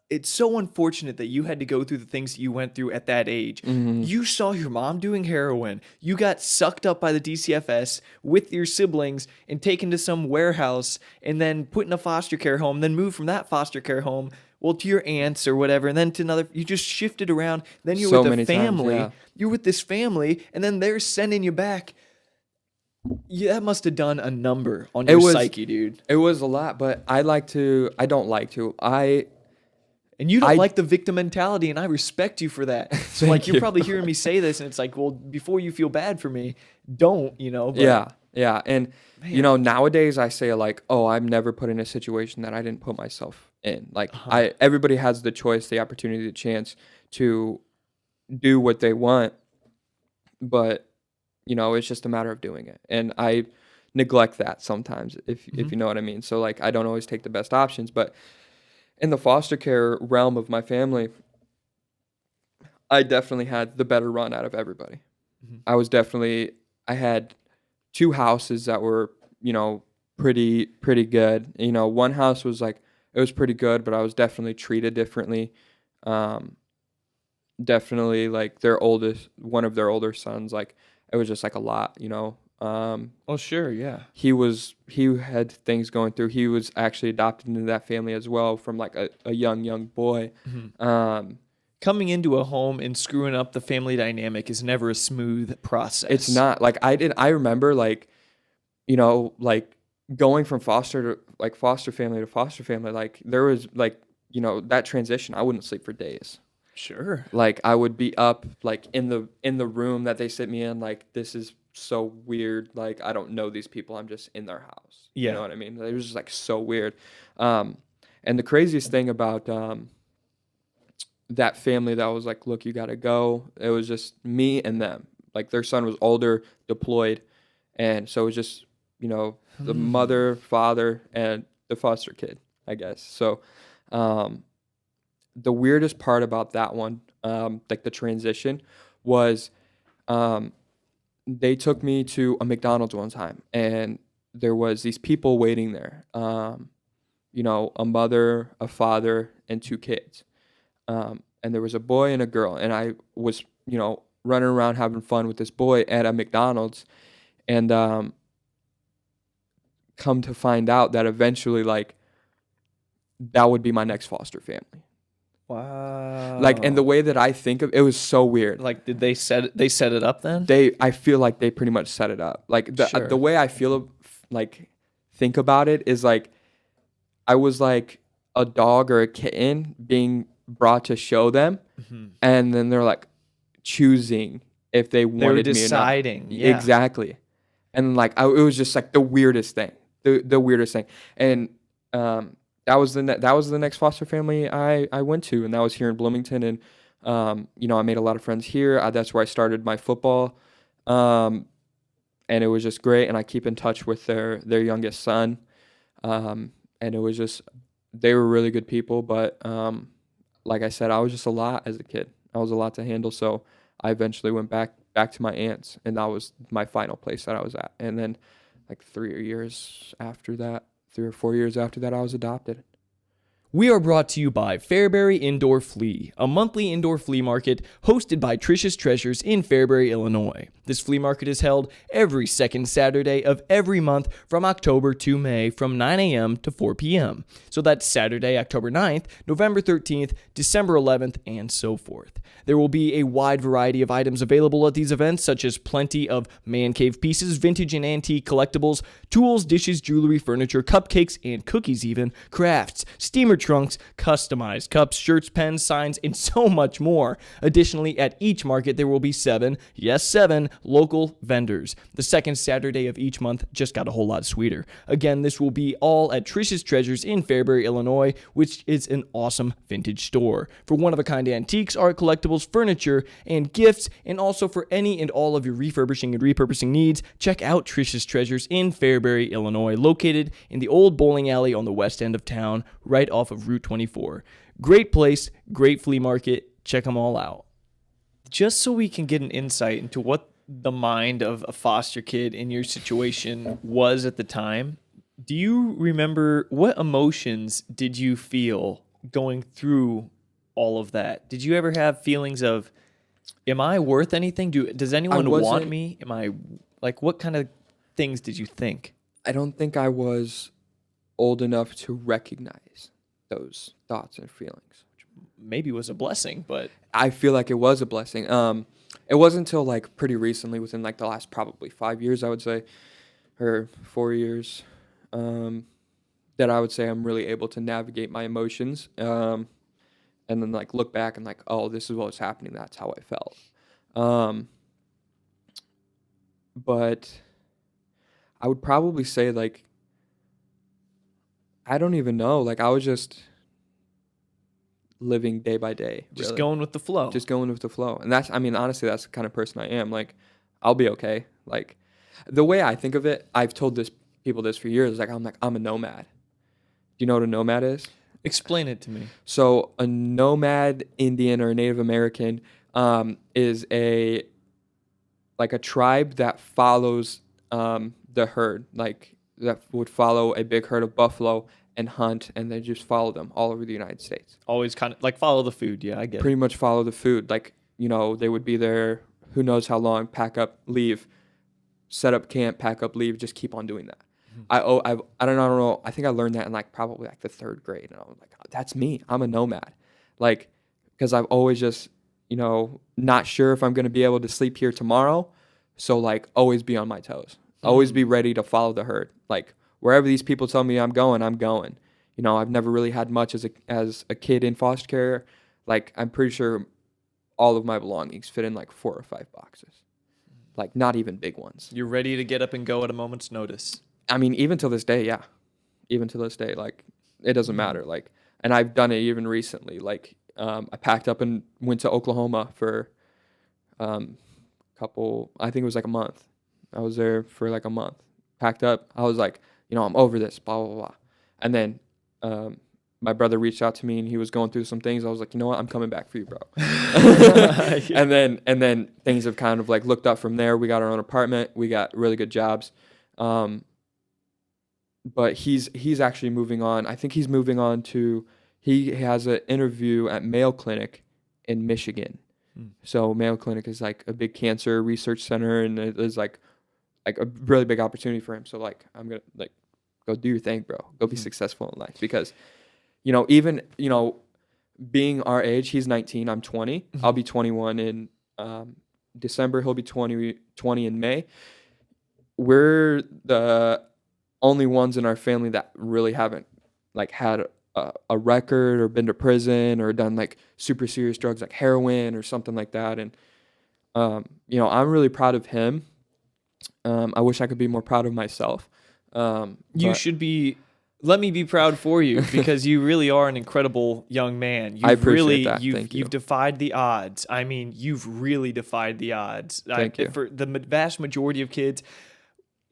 it's so unfortunate that you had to go through the things that you went through at that age. Mm-hmm. You saw your mom doing heroin. You got sucked up by the DCFS with your siblings and taken to some warehouse and then put in a foster care home, then moved from that foster care home, to your aunts or whatever, and then to another. You just shifted around. Then you're So with a many times, family. yeah. You're with this family, and then they're sending you back. Yeah, that must have done a number on your psyche, dude. It was a lot, but I don't like to. And you don't like the victim mentality, and I respect you for that. So, like, you're probably hearing me say this, and it's like, well, before you feel bad for me, don't, But, yeah. And, nowadays I say, like, oh, I'm never put in a situation that I didn't put myself in. Like, everybody has the choice, the opportunity, the chance to do what they want. But, it's just a matter of doing it. And I neglect that sometimes, if you know what I mean. So, like, I don't always take the best options, but in the foster care realm of my family, I definitely had the better run out of everybody. Mm-hmm. I had 2 houses that were, pretty good. One house was like, it was pretty good, but I was definitely treated differently. Definitely like one of their older sons, like it was just like a lot, Oh, sure, yeah. He had things going through. He was actually adopted into that family as well from like a young boy. Mm-hmm. Coming into a home and screwing up the family dynamic is never a smooth process. It's not. Like I remember like, like going from foster family to foster family, like there was like, that transition, I wouldn't sleep for days. Sure. Like I would be up like in the room that they sit me in, like this is so weird. Like I don't know these people. I'm just in their house. Yeah. You know what I mean? It was just like so weird. And the craziest thing about that family that was like, look, you got to go. It was just me and them. Like their son was older, deployed. And so it was just, the mother, father, and the foster kid, I guess. So the weirdest part about that one, like the transition, was they took me to a McDonald's one time, and there was these people waiting there. A mother, a father, and 2 kids. And there was a boy and a girl, and I was, running around having fun with this boy at a McDonald's, and come to find out that eventually, like, that would be my next foster family. Wow. Like, and the way that I think of it was so weird. Like, did they set it up then? I feel like they pretty much set it up. Like Sure. the way I feel like think about it is like I was like a dog or a kitten being brought to show them, and then they're like choosing if they wanted me or not. They were deciding. Yeah. Exactly. And like it was just like the weirdest thing. The weirdest thing. And that was the next foster family I went to, and that was here in Bloomington. And I made a lot of friends here. That's where I started my football, and it was just great. And I keep in touch with their youngest son, and it was just they were really good people. But like I said, I was just a lot as a kid. I was a lot to handle, so I eventually went back to my aunt's, and that was my final place that I was at. And then like 3 or 4 years after that, I was adopted. We are brought to you by Fairbury Indoor Flea, a monthly indoor flea market hosted by Tricia's Treasures in Fairbury, Illinois. This flea market is held every second Saturday of every month from October to May from 9 a.m. to 4 p.m. So that's Saturday, October 9th, November 13th, December 11th, and so forth. There will be a wide variety of items available at these events, such as plenty of man cave pieces, vintage and antique collectibles, tools, dishes, jewelry, furniture, cupcakes, and cookies even, crafts, steamer trunks, customized cups, shirts, pens, signs, and so much more. Additionally, at each market, there will be 7 local vendors. The second Saturday of each month just got a whole lot sweeter. Again, this will be all at Tricia's Treasures in Fairbury, Illinois, which is an awesome vintage store. For one-of-a-kind antiques, art collectibles, furniture, and gifts, and also for any and all of your refurbishing and repurposing needs, check out Tricia's Treasures in Fairbury, Illinois, located in the old bowling alley on the west end of town, right off off of Route 24. Great place, great flea market. Check them all out. Just so we can get an insight into what the mind of a foster kid in your situation was at the time, do you remember what emotions did you feel going through all of that? Did you ever have feelings of, am I worth anything? Does anyone want me? Am I, like, what kind of things did you think? I don't think I was old enough to recognize those thoughts and feelings. Maybe was a blessing, but I feel like it was a blessing. It wasn't until like pretty recently, within like the last probably 5 years, I would say, or 4 years, that I would say I'm really able to navigate my emotions, and then like look back and like, oh, this is what was happening. That's how I felt. But I would probably say like, I don't even know. Like I was just living day by day. Just really. going with the flow. Just going with the flow. And that's, I mean, honestly, that's the kind of person I am. Like, I'll be okay. Like, the way I think of it, I've told people this for years. Like, I'm a nomad. Do you know what a nomad is? Explain it to me. So, a nomad Indian or Native American is a tribe that follows the herd. Like, that would follow a big herd of buffalo and hunt, and they just follow them all over the United States. Always kind of like follow the food. Yeah, I get Pretty much follow the food. Like, you know, they would be there who knows how long, pack up, leave, set up camp, pack up, leave, just keep on doing that. Mm-hmm. I don't know. I think I learned that in like probably like the 3rd grade. And I was like, oh, that's me. I'm a nomad. Like, because I've always just, you know, not sure if I'm going to be able to sleep here tomorrow. So like always be on my toes. Always be ready to follow the herd. Like, wherever these people tell me I'm going. You know, I've never really had much as a kid in foster care. Like, I'm pretty sure all of my belongings fit in like 4 or 5 boxes. Like, not even big ones. You're ready to get up and go at a moment's notice. I mean, even till this day, yeah. Even to this day, like, it doesn't matter. Like, and I've done it even recently. Like, I packed up and went to Oklahoma for I think it was like a month. I was there for like a month. Packed up. I was like, you know, I'm over this, blah, blah, blah. And then my brother reached out to me and he was going through some things. I was like, you know what? I'm coming back for you, bro. And then things have kind of like looked up from there. We got our own apartment. We got really good jobs. But he's actually moving on. I think he's moving on he has an interview at Mayo Clinic in Michigan. So Mayo Clinic is like a big cancer research center, and it is like a really big opportunity for him. So like, I'm gonna like, go do your thing, bro. Go be successful in life, because, you know, even, you know, being our age, he's 19, I'm 20. I'll be 21 in December. He'll be 20 in May. We're the only ones in our family that really haven't like had a record or been to prison or done like super serious drugs like heroin or something like that. And, you know, I'm really proud of him. I wish I could be more proud of myself. You should be. Let me be proud for you, because you really are an incredible young man. I appreciate that. Thank you. You've defied the odds. I mean, you've really defied the odds. Thank you. For the vast majority of kids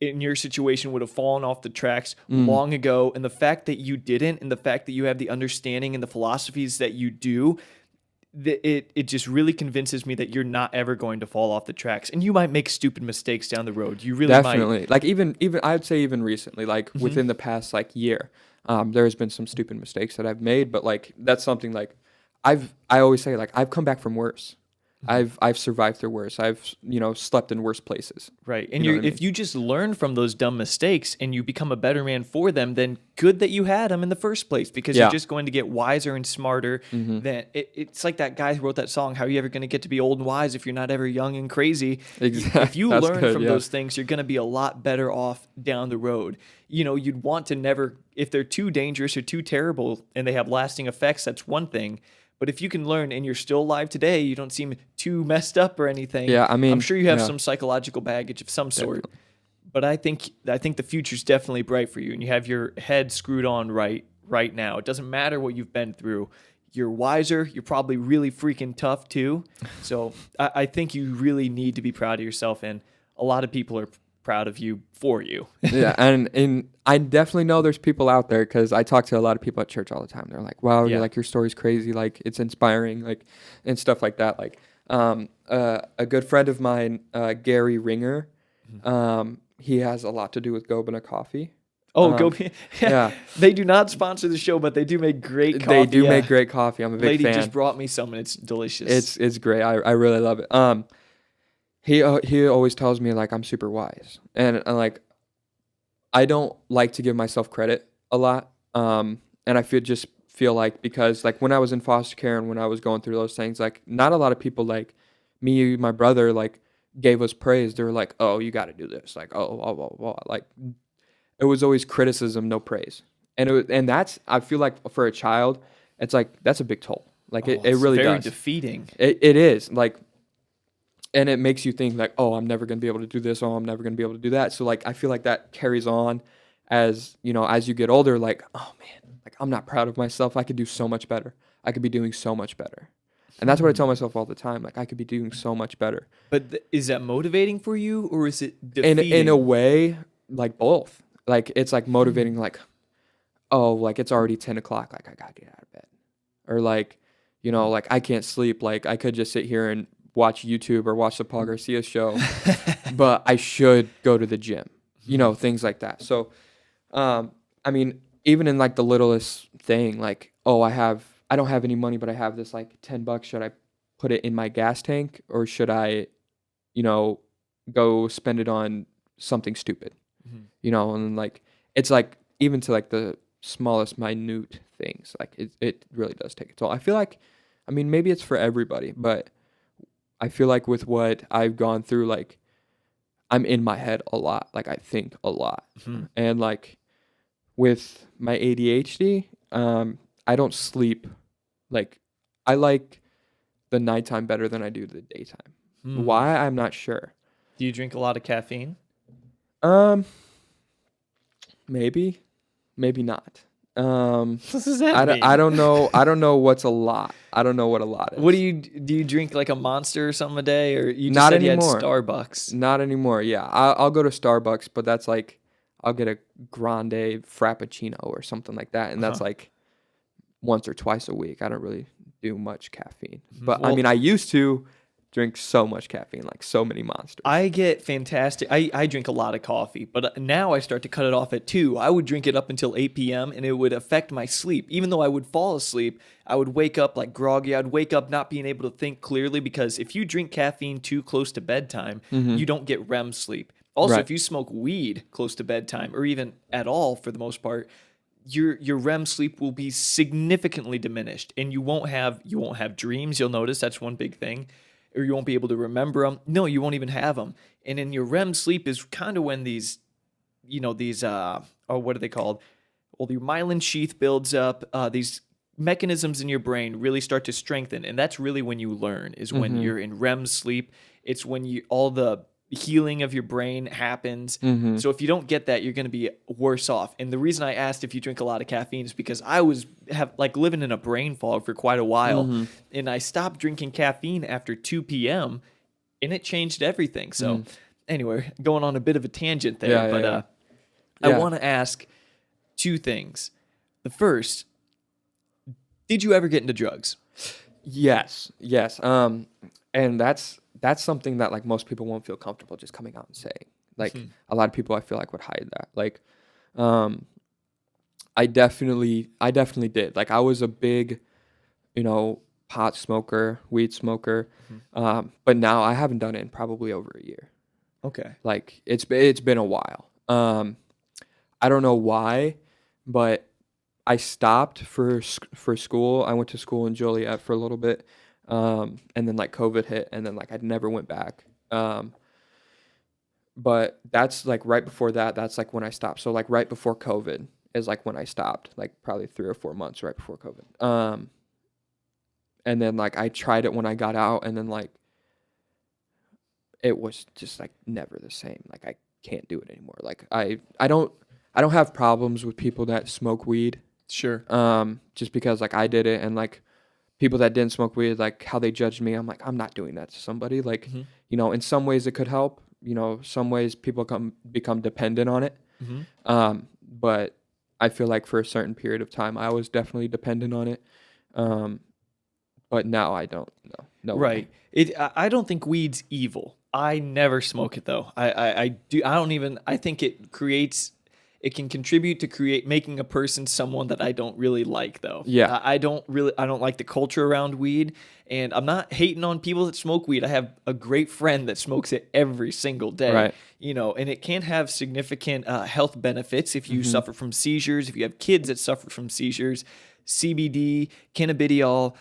in your situation would have fallen off the tracks long ago. And the fact that you didn't, and the fact that you have the understanding and the philosophies that you do, it just really convinces me that you're not ever going to fall off the tracks. And you might make stupid mistakes down the road. You really definitely might. Like even I'd say even recently, like within the past like year, there's been some stupid mistakes that I've made, but like that's something like I always say, like, I've come back from worse. I've survived through worse. I've, you know, slept in worse places. Right. And if you just learn from those dumb mistakes and you become a better man for them, then good that you had them in the first place, because you're just going to get wiser and smarter. Than it's like that guy who wrote that song, "How are you ever going to get to be old and wise if you're not ever young and crazy?" Exactly. If you learn from those things, you're going to be a lot better off down the road. You know, you'd want to never, if they're too dangerous or too terrible and they have lasting effects, that's one thing. But if you can learn and you're still alive today, you don't seem too messed up or anything. Yeah, I mean, I'm sure you have some psychological baggage of some sort. Definitely. But I think the future's definitely bright for you, and you have your head screwed on right now. It doesn't matter what you've been through. You're wiser. You're probably really freaking tough too. So I think you really need to be proud of yourself, and a lot of people are proud of you for you. Yeah, and I definitely know there's people out there, because I talk to a lot of people at church all the time. They're like, wow, Yeah. like your story's crazy, like it's inspiring, like, and stuff like that. Like a good friend of mine, Gary Ringer, he has a lot to do with Gobina Coffee. Oh, go yeah. They do not sponsor the show, but they do make great coffee. They do make great coffee. I'm a big Lady fan. just brought me some, and it's delicious. It's great. I really love it. He always tells me like I'm super wise, and like I don't like to give myself credit a lot. And I feel like, because like when I was in foster care and when I was going through those things, like not a lot of people like me, my brother, like gave us praise. They were like, oh, you got to do this. Like, oh, like it was always criticism, no praise. And that's, I feel like for a child, it's like, that's a big toll. Like it really very does. defeating. It is like, and it makes you think like, oh, I'm never going to be able to do this. Oh, I'm never going to be able to do that. So like, I feel like that carries on as, you know, as you get older, like, oh man, like I'm not proud of myself. I could do so much better. I could be doing so much better. And that's what I tell myself all the time. Like I could be doing so much better. But is that motivating for you, or is it defeating? In a way, like both. Like it's like motivating, like, oh, like it's already 10 o'clock. Like I got to get out of bed. Or like, you know, like I can't sleep. Like I could just sit here and watch YouTube or watch the Paul Garcia show, but I should go to the gym, you know, things like that. So, I mean, even in like the littlest thing, like, oh, I don't have any money, but I have this like $10. Should I put it in my gas tank, or should I, you know, go spend it on something stupid, you know? And like, it's like, even to like the smallest minute things, like it really does take a toll. I feel like, I mean, maybe it's for everybody, but I feel like with what I've gone through, like I'm in my head a lot. Like I think a lot. And like with my ADHD, I don't sleep. Like I like the nighttime better than I do the daytime. Why? I'm not sure. Do you drink a lot of caffeine? Maybe not. What does that mean? I don't know. I don't know what's a lot. I don't know what a lot is. What do you drink, like a Monster or something a day, or you just Not said anymore. you had Starbucks? Not anymore. Yeah, I'll go to Starbucks, but that's like I'll get a grande frappuccino or something like that, and that's like once or twice a week. I don't really do much caffeine, but I mean, I used to drink so much caffeine, like so many Monsters. I get fantastic. I drink a lot of coffee, but now I start to cut it off at 2. I would drink it up until 8 p.m. and it would affect my sleep. Even though I would fall asleep, I would wake up like groggy. I'd wake up not being able to think clearly, because if you drink caffeine too close to bedtime, you don't get REM sleep. Also, if you smoke weed close to bedtime, or even at all for the most part, your REM sleep will be significantly diminished, and you won't have dreams. You'll notice that's one big thing. Or you won't be able to remember them. No, you won't even have them. And in your REM sleep is kind of when these, what are they called? Well, your myelin sheath builds up. These mechanisms in your brain really start to strengthen. And that's really when you learn, is when you're in REM sleep. It's when all the healing of your brain happens. So if you don't get that, you're going to be worse off. And the reason I asked if you drink a lot of caffeine is because I was living in a brain fog for quite a while, and I stopped drinking caffeine after 2 p.m. and it changed everything. So anyway, going on a bit of a tangent there, I want to ask 2 things. The first, did you ever get into drugs? Yes. And that's something that like most people won't feel comfortable just coming out and saying. Like a lot of people I feel like would hide that. Like I definitely did. Like I was a big, pot smoker, weed smoker. But now I haven't done it in probably over a year. Okay. Like it's been a while. I don't know why, but I stopped for school. I went to school in Joliet for a little bit. And then like COVID hit, and then like I never went back. But that's like right before that, that's like when I stopped. So like right before COVID is like when I stopped, like probably 3 or 4 months right before COVID. And then like I tried it when I got out, and then like it was just like never the same. Like I can't do it anymore. Like I don't have problems with people that smoke weed. Sure. Just because like I did it, and like people that didn't smoke weed, like how they judged me, I'm like, I'm not doing that to somebody. Like, in some ways it could help, some ways people become dependent on it. But I feel like for a certain period of time, I was definitely dependent on it. But now I don't. No Right. way. I don't think weed's evil. I never smoke it though. I do. I don't even. I think it creates. It can contribute to making a person someone that I don't really like though. Yeah. I don't like the culture around weed, and I'm not hating on people that smoke weed. I have a great friend that smokes it every single day. Right. And it can have significant health benefits if you suffer from seizures, if you have kids that suffer from seizures. CBD, cannabidiol,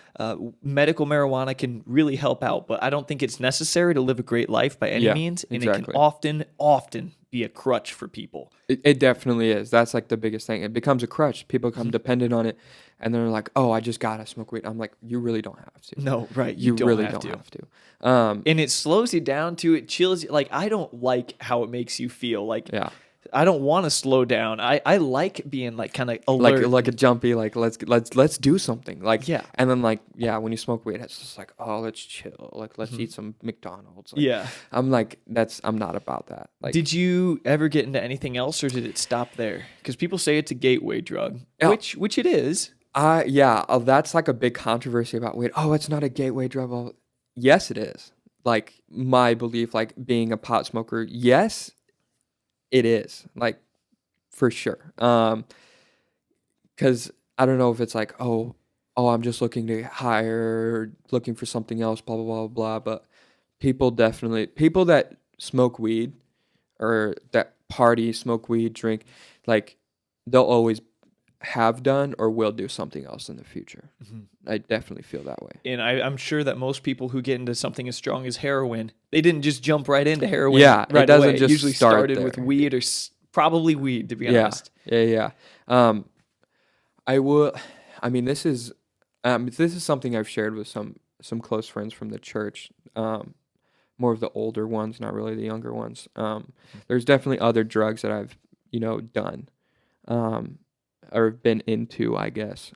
medical marijuana can really help out, but I don't think it's necessary to live a great life by any means, and it can often be a crutch for people. It definitely is. That's like the biggest thing. It becomes a crutch. People become dependent on it, and they're like, "Oh, I just gotta smoke weed." I'm like, "You really don't have to." No, right? You don't really have don't to. have to. And it slows you down too. It chills you. Like I don't like how it makes you feel. Like Yeah. I don't want to slow down. I like being like kind of alert. Like a jumpy, like let's do something. Like Yeah. And then when you smoke weed, it's just like, oh, let's chill. Like let's eat some McDonald's. Like, Yeah. I'm like I'm not about that. Like Did you ever get into anything else, or did it stop there? Because people say it's a gateway drug, Yeah. which it is. That's like a big controversy about weed. Oh, it's not a gateway drug. Well, yes, it is. Like my belief, like being a pot smoker, yes, it is. Like for sure. Because I don't know if it's like, oh, I'm just looking to get higher, or looking for something else, blah blah blah blah. But people that smoke weed or that party, smoke weed, drink, like they'll always have done or will do something else in the future. I definitely feel that way. And I'm sure that most people who get into something as strong as heroin, they didn't just jump right into heroin. Yeah, right it doesn't away. just Usually start started there. with weed or probably weed, to be honest. Yeah. This is something I've shared with some close friends from the church. More of the older ones, not really the younger ones. There's definitely other drugs that I've done, or been into, I guess.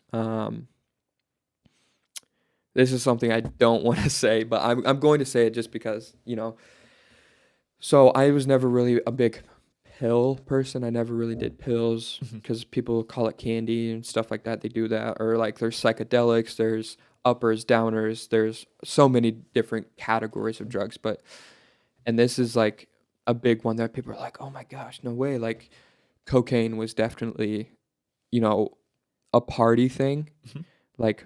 This is something I don't want to say, but I'm going to say it just because, So I was never really a big pill person. I never really did pills because people call it candy and stuff like that. They do that. Or like there's psychedelics, there's uppers, downers. There's so many different categories of drugs. And this is like a big one that people are like, oh my gosh, no way. Like cocaine was definitely, a party thing. Like,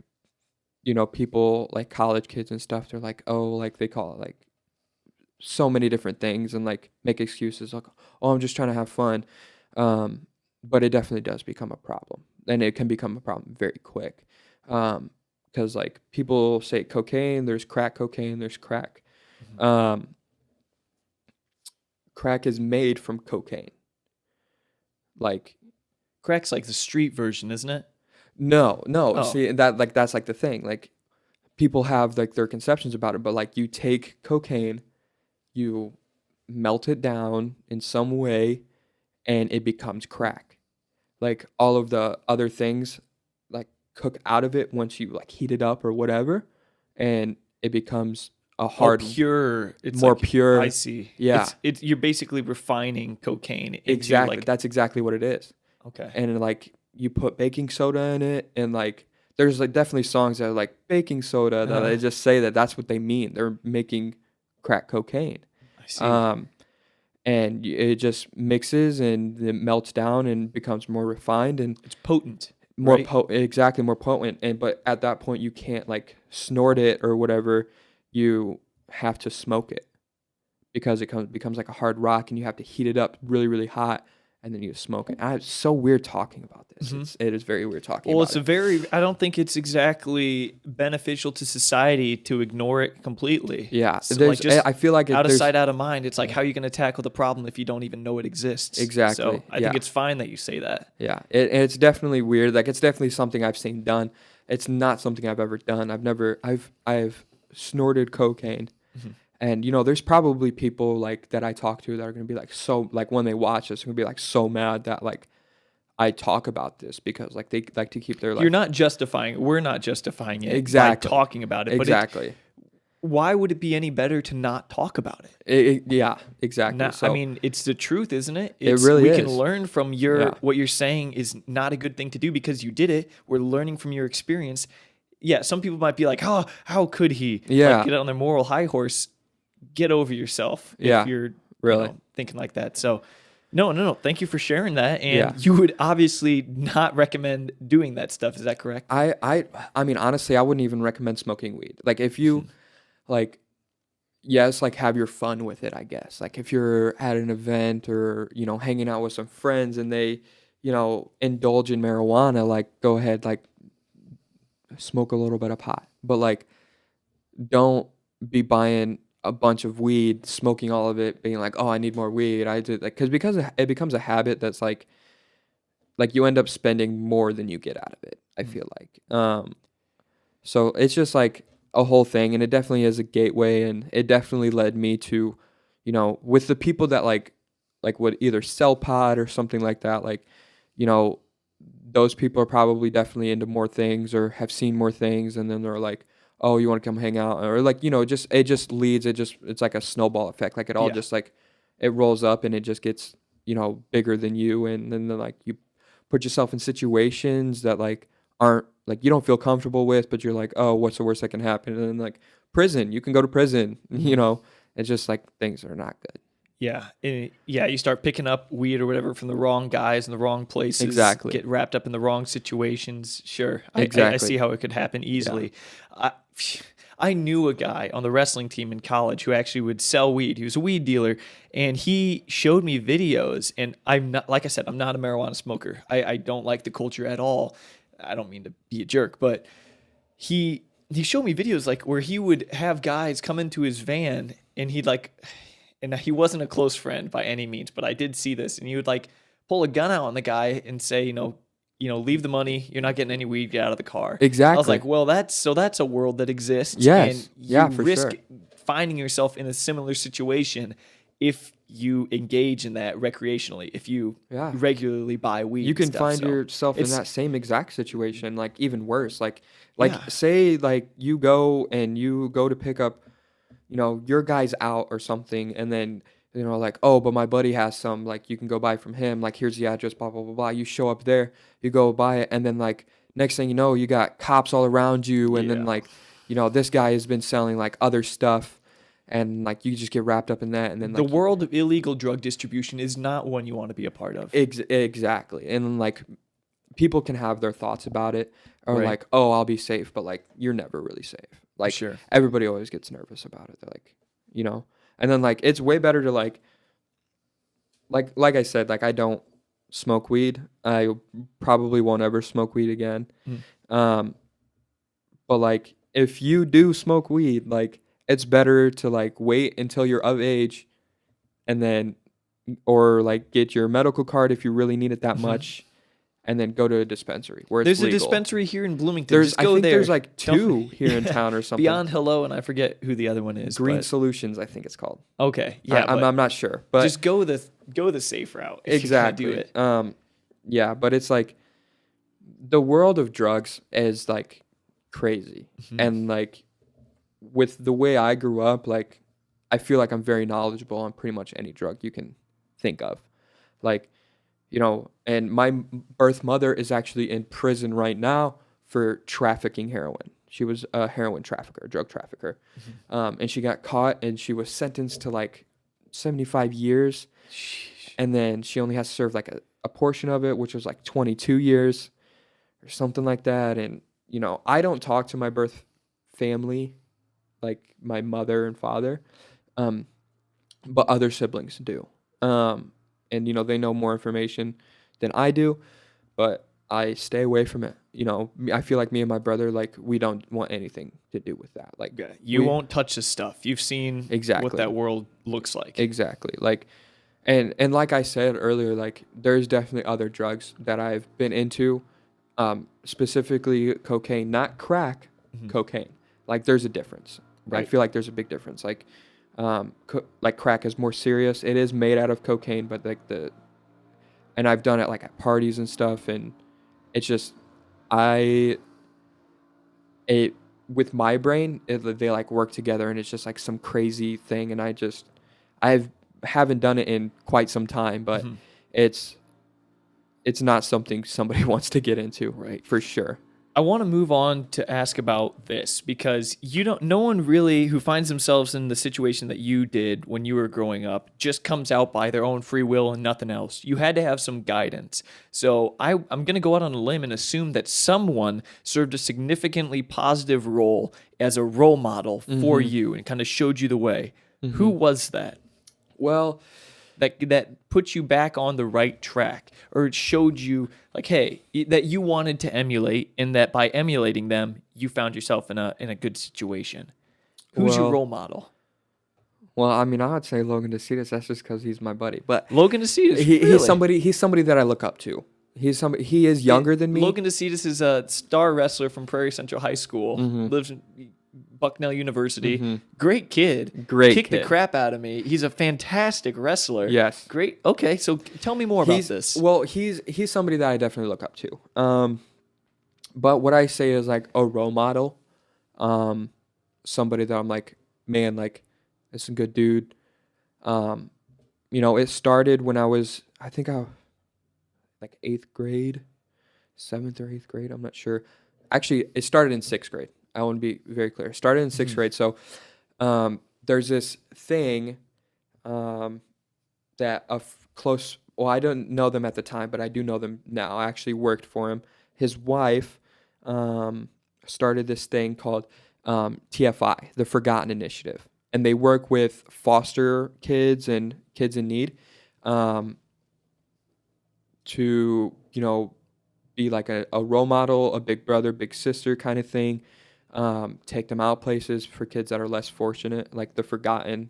people like college kids and stuff, they're like, oh, like they call it like so many different things and like make excuses like, oh, I'm just trying to have fun. But it definitely does become a problem, and it can become a problem very quick. Because like people say cocaine, there's crack cocaine, there's crack. Crack is made from cocaine. Like Crack's like the street version, isn't it? No. Oh. See, that's like the thing. Like people have like their conceptions about it, but like you take cocaine, you melt it down in some way, and it becomes crack. Like all of the other things like cook out of it once you like heat it up or whatever, and it becomes a hard, pure. It's more like, pure. I see. Yeah. It's you're basically refining cocaine. Into Exactly. Like, That's exactly what it is. okay. And like you put baking soda in it, and like there's like definitely songs that are like baking soda that they just say that's what they mean. They're making crack cocaine. I see. And it just mixes and it melts down and becomes more refined and It's potent. more right? exactly more potent. And but at that point you can't like snort it or whatever. You have to smoke it because it becomes like a hard rock, and you have to heat it up really, really hot, and then you smoke it. It's so weird talking about this. It is very weird talking about it. I don't think it's exactly beneficial to society to ignore it completely. Yeah, So like just I feel like out of there's- sight, out of mind. It's like, how are you going to tackle the problem if you don't even know it exists? Exactly, So I think yeah. it's fine that you say that. Yeah, it's definitely weird. Like it's definitely something I've seen done. It's not something I've ever done. I've snorted cocaine, and there's probably people like that I talk to that are gonna be like so like when they watch this, they're gonna be like so mad that like I talk about this because like they like to keep their like. You're not justifying it. We're not justifying it Exactly. by talking about it. Exactly. why would it be any better to not talk about it? Yeah, exactly. Now, So I mean, it's the truth, isn't it? It really we is. can learn from Yeah. what you're saying is not a good thing to do because you did it. We're learning from your experience. Yeah, some people might be like, "Oh, how could he?" Yeah. Like, get on their moral high horse. Get over yourself Yeah, if you're really. thinking like that. So, no. Thank you for sharing that. And Yeah. you would obviously not recommend doing that stuff. Is that correct? I mean, honestly, I wouldn't even recommend smoking weed. Like, if you, like, yes, like, have your fun with it, I guess. Like, if you're at an event or, hanging out with some friends and they, indulge in marijuana, like, go ahead, like, smoke a little bit of pot. But, like, don't be buying a bunch of weed, smoking all of it, being like, oh, I need more weed. I did, like, because it becomes a habit that's like you end up spending more than you get out of it, I feel like. So it's just like a whole thing, and it definitely is a gateway, and it definitely led me to, with the people that like would either sell pot or something like that, like, those people are probably definitely into more things or have seen more things, and then they're like, oh, you want to come hang out, or like, it just leads, it's like a snowball effect, like it all just like it rolls up and it just gets bigger than you, and then like you put yourself in situations that like aren't like you don't feel comfortable with, but you're like, oh, what's the worst that can happen? And then like prison, you can go to prison. It's just like things are not good. Yeah. You start picking up weed or whatever from the wrong guys in the wrong places. Exactly. Get wrapped up in the wrong situations. Sure. Exactly. I see how it could happen easily. I knew a guy on the wrestling team in college who actually would sell weed. He was a weed dealer, and he showed me videos. And I'm not, like I said, I'm not a marijuana smoker. I don't like the culture at all. I don't mean to be a jerk, but he showed me videos like where he would have guys come into his van, and he'd like, and he wasn't a close friend by any means, but I did see this, and he would like pull a gun out on the guy and say, leave the money. You're not getting any weed. Get out of the car. Exactly. I was like, well, that's a world that exists. Yes. And you Yeah, for risk sure. finding yourself in a similar situation if you engage in that recreationally. If you Yeah. regularly buy weed, You can and stuff. find So yourself in it's- that same exact situation, like even worse. Like Yeah. say like you go to pick up, your guy's out or something, and then like, oh, but my buddy has some, like you can go buy from him. Like here's the address, blah blah blah blah. You show up there, you go buy it, and then like next thing you know, you got cops all around you, and then like this guy has been selling like other stuff. And like you just get wrapped up in that, and then like the world of illegal drug distribution is not one you want to be a part of. Exactly. And like people can have their thoughts about it, or Right. like, oh, I'll be safe, but like you're never really safe. Like Sure. everybody always gets nervous about it. They're like, and then like it's way better to like I said, like I don't smoke weed. I probably won't ever smoke weed again. But like if you do smoke weed, like it's better to like wait until you're of age, and then or like get your medical card if you really need it that much, and then go to a dispensary where it's There's legal. a dispensary here in Bloomington. There's Just I go think there. there's like Tell two me. here in town or something. Beyond Hello, and I forget who the other one is. Green but- Solutions, I think it's called. Okay, yeah, but I'm not sure, but just go the safe route. If exactly. you do it. Yeah, but it's like the world of drugs is like crazy, and like with the way I grew up, like I feel like I'm very knowledgeable on pretty much any drug you can think of, like. And my birth mother is actually in prison right now for trafficking heroin. She was a heroin trafficker, drug trafficker. And she got caught, and she was sentenced to like 75 years. And then she only has to serve like a portion of it, which was like 22 years or something like that. And, I don't talk to my birth family, like my mother and father, but other siblings do. And, they know more information than I do, but I stay away from it. I feel like me and my brother, like, we don't want anything to do with that. Like, You won't touch this stuff. You've seen Exactly. what that world looks like. Exactly. Like, and like I said earlier, like, there's definitely other drugs that I've been into, specifically cocaine, not crack, cocaine. Like, there's a difference. I Right. feel like there's a big difference. Like, like crack is more serious. It is made out of cocaine, but like and I've done it like at parties and stuff, and it's just with my brain, they like work together, and it's just like some crazy thing. And I haven't done it in quite some time, but it's not something somebody wants to get into, Right. for sure. I want to move on to ask about this because no one really who finds themselves in the situation that you did when you were growing up just comes out by their own free will and nothing else. You had to have some guidance. So I'm going to go out on a limb and assume that someone served a significantly positive role as a role model for you and kind of showed you the way. Who was that? Well, That put you back on the right track, or it showed you like, hey, that you wanted to emulate, and that by emulating them, you found yourself in a good situation. Who's your Well- role model? well, I mean, I would say Logan DeCitas. That's just because he's my buddy. But Logan DeCitas. he's somebody that I look up to. He is younger than me. Logan DeCitas is a star wrestler from Prairie Central High School. Lives in Bucknell University. Great kid. Great Kicked the kid. crap out of me. He's a fantastic wrestler. Yes. Great. Okay, so tell me more about this. Well, he's somebody that I definitely look up to. But what I say is like a role model, somebody that I'm like, man, like, this is a good dude. It started when I was, I think like 8th grade, 7th or 8th grade. I'm not sure. Actually, it started in 6th grade. I want to be very clear. It started in 6th grade. So there's this thing that I don't know them at the time, but I do know them now. I actually worked for him. His wife started this thing called TFI, the Forgotten Initiative. And they work with foster kids and kids in need to, be like a role model, a big brother, big sister kind of thing. Take them out places for kids that are less fortunate, like the forgotten.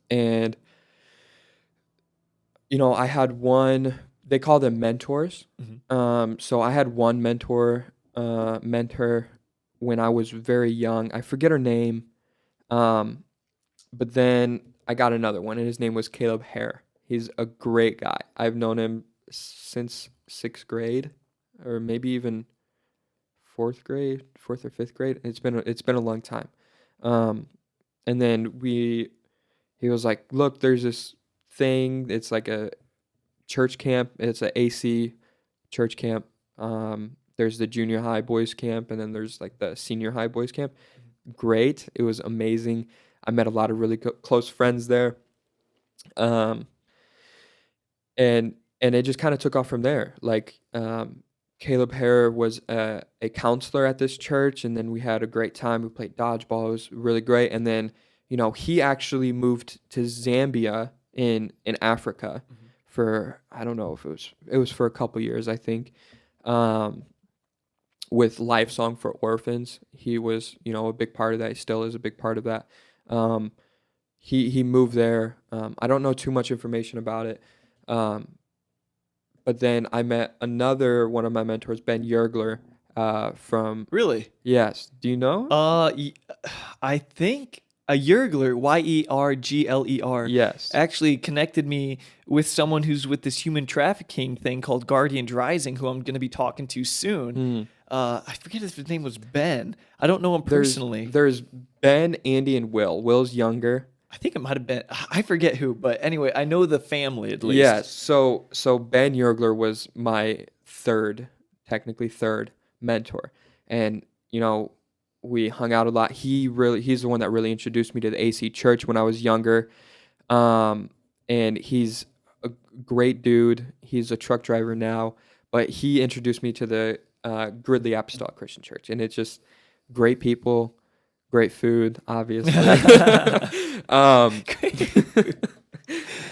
And, I had one, they call them mentors. So I had one mentor when I was very young. I forget her name. But then I got another one, and his name was Caleb Hare. He's a great guy. I've known him since 6th grade, or maybe even 4th or 5th grade. It's been a long time. And then he was like, look, there's this thing. It's like a church camp. It's an AC church camp. There's the junior high boys camp, and then there's like the senior high boys camp. Great. It was amazing. I met a lot of really close friends there. And it just kind of took off from there. Like, Caleb Hare was a counselor at this church, and then we had a great time. We played dodgeball. It was really great. And then, he actually moved to Zambia in Africa for, I don't know if it was for a couple years, I think, with Life Song for Orphans. He was, a big part of that. He still is a big part of that. He moved there. I don't know too much information about it. But then I met another one of my mentors, Ben Yergler, from... Really? Yes. Do you know? I think a Yergler, Yergler, Yes. actually connected me with someone who's with this human trafficking thing called Guardians Rising, who I'm going to be talking to soon. I forget if his name was Ben. I don't know him personally. There's Ben, Andy, and Will. Will's younger. I think it might have been, I forget who, but anyway, I know the family at least. Yes. So Ben Yergler was my technically third mentor. And, we hung out a lot. He's the one that really introduced me to the AC church when I was younger. And he's a great dude. He's a truck driver now, but he introduced me to the Gridley Apostolic Christian Church. And it's just great people, great food, obviously.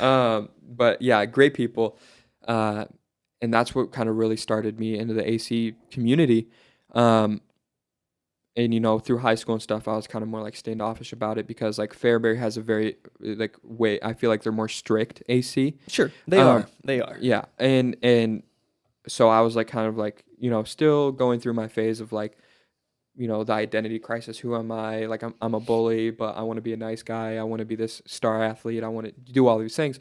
But yeah, great people. And that's what kind of really started me into the AC community. And, through high school and stuff, I was kind of more like standoffish about it because like Fairbury has a very way, I feel like they're more strict AC. Sure. They are. Yeah. And so I was like, kind of like, still going through my phase of like, the identity crisis. Who am I? Like, I'm a bully, but I want to be a nice guy. I want to be this star athlete. I want to do all these things.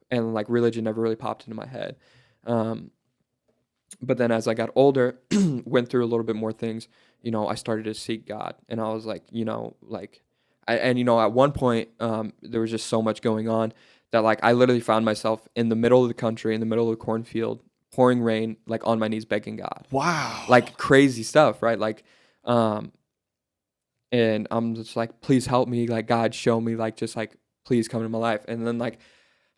And like religion never really popped into my head. But then as I got older, went through a little bit more things, I started to seek God, and I was like, at one point, there was just so much going on that like I literally found myself in the middle of the country, in the middle of the cornfield, pouring rain, like on my knees begging God. Wow. Like crazy stuff, right? Like, and I'm just like, please help me, like God, show me, like just like please come into my life. And then like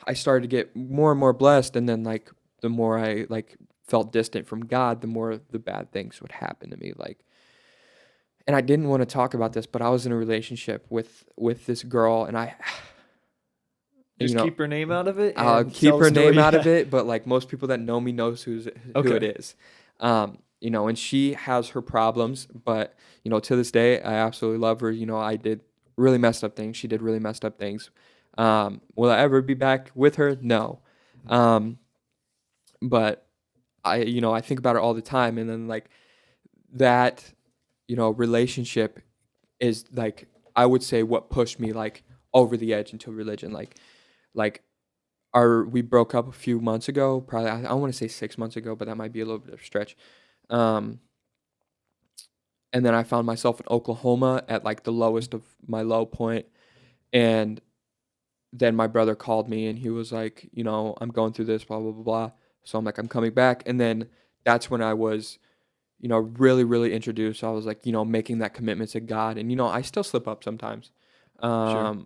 I started to get more and more blessed, and then like the more I like felt distant from God, the more the bad things would happen to me. Like, and I didn't want to talk about this, but I was in a relationship with this girl, and I just keep her name out of it. I'll and keep tell the her name story. out of it, but like most people that know me knows who Okay. it is. And she has her problems, but to this day I absolutely love her. I did really messed up things. She did really messed up things. Will I ever be back with her? No. But I think about her all the time, and then like that, relationship is like, I would say what pushed me like over the edge into religion. Like we broke up a few months ago, probably, I want to say 6 months ago, but that might be a little bit of a stretch. And then I found myself in Oklahoma at like the lowest of my low point. And then my brother called me and he was like, I'm going through this, blah, blah, blah, blah. So I'm like, I'm coming back. And then that's when I was, really, really introduced. I was like, making that commitment to God. And, I still slip up sometimes. Sure.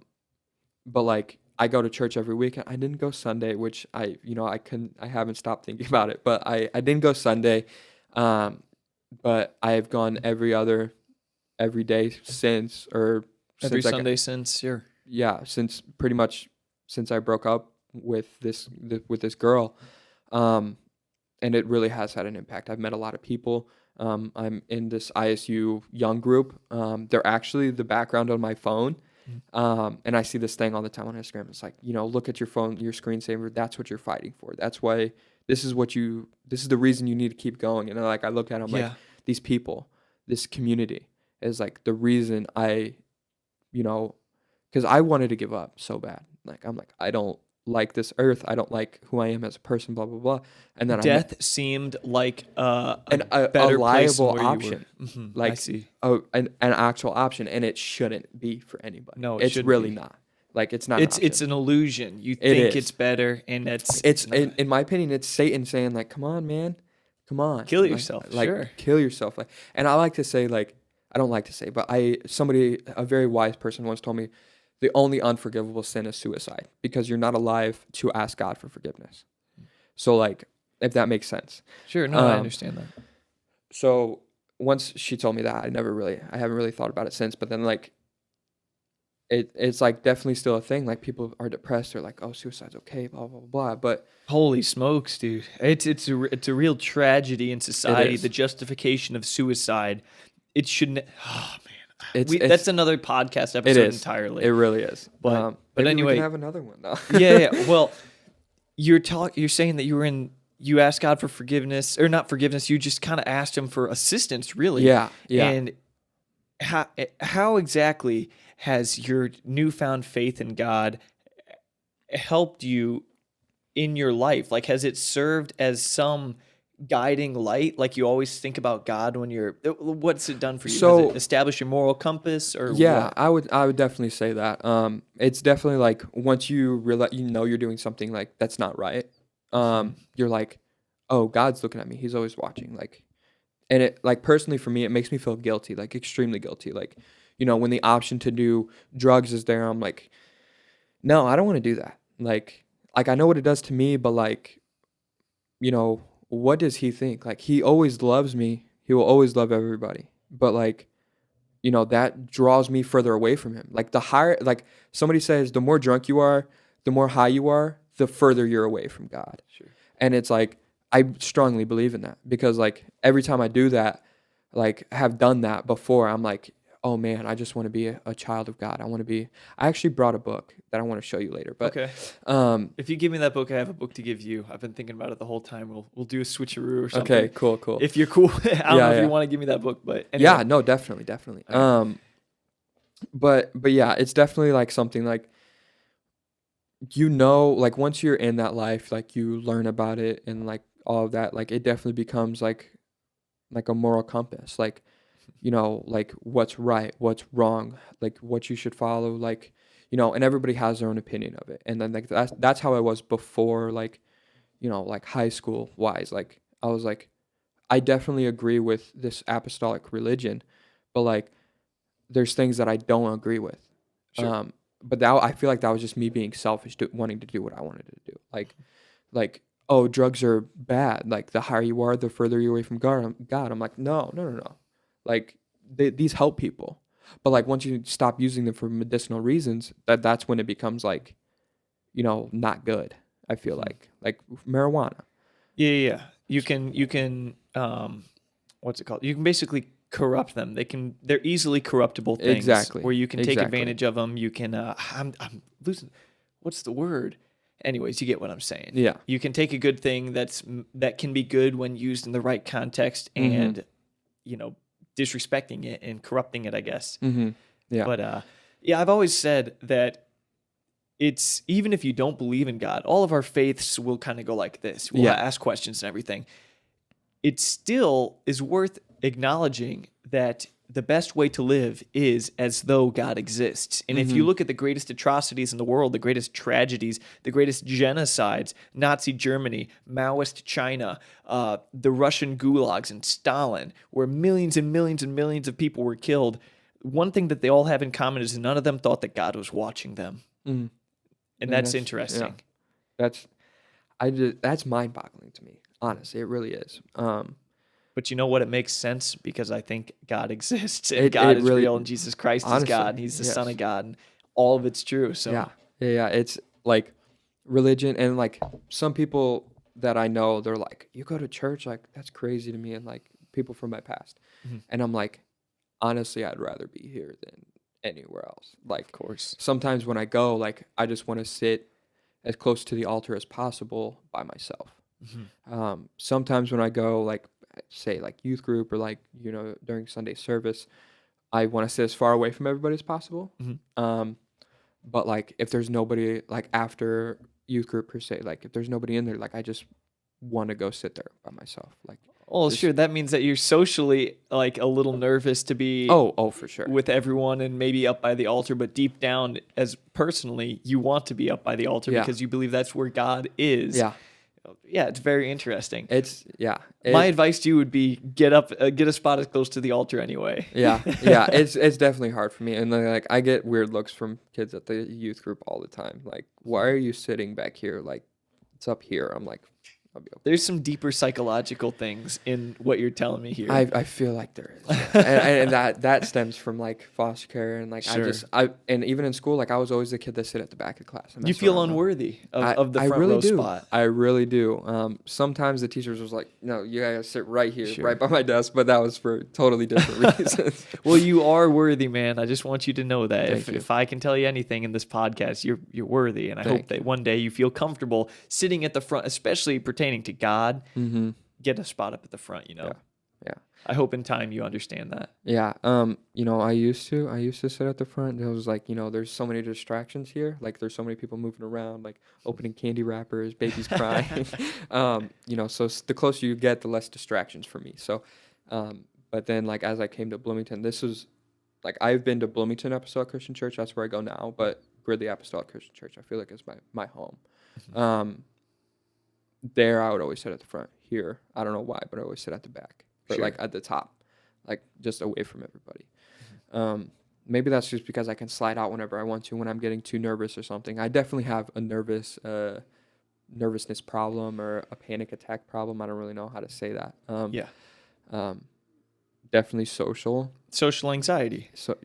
But like, I go to church every week. I didn't go Sunday, which I haven't stopped thinking about it, but I didn't go Sunday. But I've gone every day since, or Every since Sunday since, sure. yeah, since pretty much since I broke up with this girl. And it really has had an impact. I've met a lot of people. I'm in this ISU young group. They're actually the background on my phone. And I see this thing all the time on Instagram. It's like, look at your phone, your screensaver. That's what you're fighting for. That's why this is the reason you need to keep going. And like, I look at them like, these people, this community is like the reason I, because I wanted to give up so bad. Like, I'm like, I don't like this earth. I don't like who I am as a person, blah, blah, blah. And then death seemed like a liable better place than where option. You were. Mm-hmm. Like, I see. An actual option. And it shouldn't be for anybody. No, it's really not. Like, it's not. It's an illusion. You think it's better, and it's in my opinion, it's Satan saying like, come on, man, come on, kill yourself. Like, sure. Kill yourself. Like, and I like to say, like, I don't like to say, but a very wise person once told me, the only unforgivable sin is suicide, because you're not alive to ask God for forgiveness. So like, if that makes sense. Sure. No, I understand that. So once she told me that, I haven't really thought about it since. But then like, it's like definitely still a thing. Like, people are depressed. They're like, oh, suicide's okay, blah, blah, blah. But holy smokes, dude. It's a real tragedy in society. The justification of suicide. It shouldn't. Oh man. That's another podcast episode entirely. It really is. But we anyway, can have another one now. yeah. Well, you're saying that you asked God for forgiveness, or not forgiveness. You just kind of asked him for assistance, really. Yeah. And how exactly has your newfound faith in God helped you in your life? Like, has it served as some guiding light? Like, you always think about God when what's it done for you? So, has it established your moral compass, or yeah, what? I would definitely say that. It's definitely like, once you realize, you're doing something like that's not right. You're like, oh, God's looking at me. He's always watching. Like, and it, like, personally for me, it makes me feel guilty, like extremely guilty. Like, when the option to do drugs is there, I'm like, no, I don't want to do that. Like I know what it does to me, but like, what does he think? Like, he always loves me. He will always love everybody. But like, that draws me further away from him. Like, the higher, like somebody says, the more drunk you are, the more high you are, the further you're away from God. Sure. And it's like, I strongly believe in that, because like every time I do that, like have done that before, I'm like, oh man, I just want to be a child of God. I actually brought a book that I want to show you later. But okay. If you give me that book, I have a book to give you. I've been thinking about it the whole time. We'll do a switcheroo or something. Okay, cool. If you're cool. I don't know if you want to give me that book, but anyway. Yeah, no, definitely. Right. But yeah, it's definitely like something like, like once you're in that life, like you learn about it and like all of that, like it definitely becomes like a moral compass. Like, like what's right, what's wrong, like what you should follow, like, and everybody has their own opinion of it. And then like that's how I was before, like, like high school wise. Like I was like, I definitely agree with this apostolic religion, but like there's things that I don't agree with. Sure. But that, I feel like that was just me being selfish, wanting to do what I wanted to do. Like, oh, drugs are bad. Like the higher you are, the further you're away from God. I'm like, no. Like these help people. But like once you stop using them for medicinal reasons, that's when it becomes like, not good. I feel like marijuana. Yeah. You can what's it called? You can basically corrupt them. They're easily corruptible things. Exactly. Where you can take Exactly. advantage of them. You can I'm losing. What's the word? Anyways, you get what I'm saying. Yeah. You can take a good thing that can be good when used in the right context, and disrespecting it and corrupting it, I guess. Mm-hmm. Yeah. But I've always said that it's, even if you don't believe in God, all of our faiths will kind of go like this. We'll ask questions and everything. It still is worth acknowledging that the best way to live is as though God exists. And if you look at the greatest atrocities in the world, the greatest tragedies, the greatest genocides, Nazi Germany, Maoist China, the Russian gulags and Stalin, where millions and millions and millions of people were killed, one thing that they all have in common is none of them thought that God was watching them. Mm. And that's interesting. Yeah. That's mind-boggling to me. Honestly, it really is. But you know what? It makes sense because I think God exists, and God is real, and Jesus Christ is God, and He's the Son of God, and all of it's true. So yeah. It's like religion, and like some people that I know, they're like, "You go to church? Like that's crazy to me." And like people from my past, and I'm like, honestly, I'd rather be here than anywhere else. Like, of course, sometimes when I go, like I just want to sit as close to the altar as possible by myself. Sometimes when I go, like say like youth group or like during Sunday service, I want to sit as far away from everybody as possible. But like if there's nobody, like after youth group per se, like if there's nobody in there, like I just want to go sit there by myself. Like, well, sure, that means that you're socially like a little nervous to be for sure with everyone and maybe up by the altar, but deep down, as personally, you want to be up by the altar because you believe that's where God is. Yeah, it's very interesting. My advice to you would be get a spot as close to the altar anyway. It's definitely hard for me, and like I get weird looks from kids at the youth group all the time. Like, why are you sitting back here? Like, it's up here. I'm like, I'll be okay. There's some deeper psychological things in what you're telling me here. I feel like there is, and that stems from like foster care and like and even in school, like I was always the kid that sit at the back of the class. You feel unworthy of the front row spot. I really do. Sometimes the teachers was like, "No, you gotta sit right here, right by my desk," but that was for totally different reasons. Well, you are worthy, man. I just want you to know that. If I can tell you anything in this podcast, you're worthy, and I hope that one day you feel comfortable sitting at the front, especially pertaining to God. Get a spot up at the front. Yeah. I hope in time you understand that. Yeah. I used to sit at the front. It was like, there's so many distractions here. Like there's so many people moving around, like opening candy wrappers, babies crying. So the closer you get, the less distractions for me. So, but then like as I came to Bloomington, this was like I've been to Bloomington Apostolic Christian Church. That's where I go now. But Gridley Apostolic Christian Church, I feel like is my home. There, I would always sit at the front. Here, I don't know why, but I always sit at the back. But like at the top, like just away from everybody. Maybe that's just because I can slide out whenever I want to when I'm getting too nervous or something. I definitely have a nervousness problem or a panic attack problem. I don't really know how to say that. Definitely social anxiety. So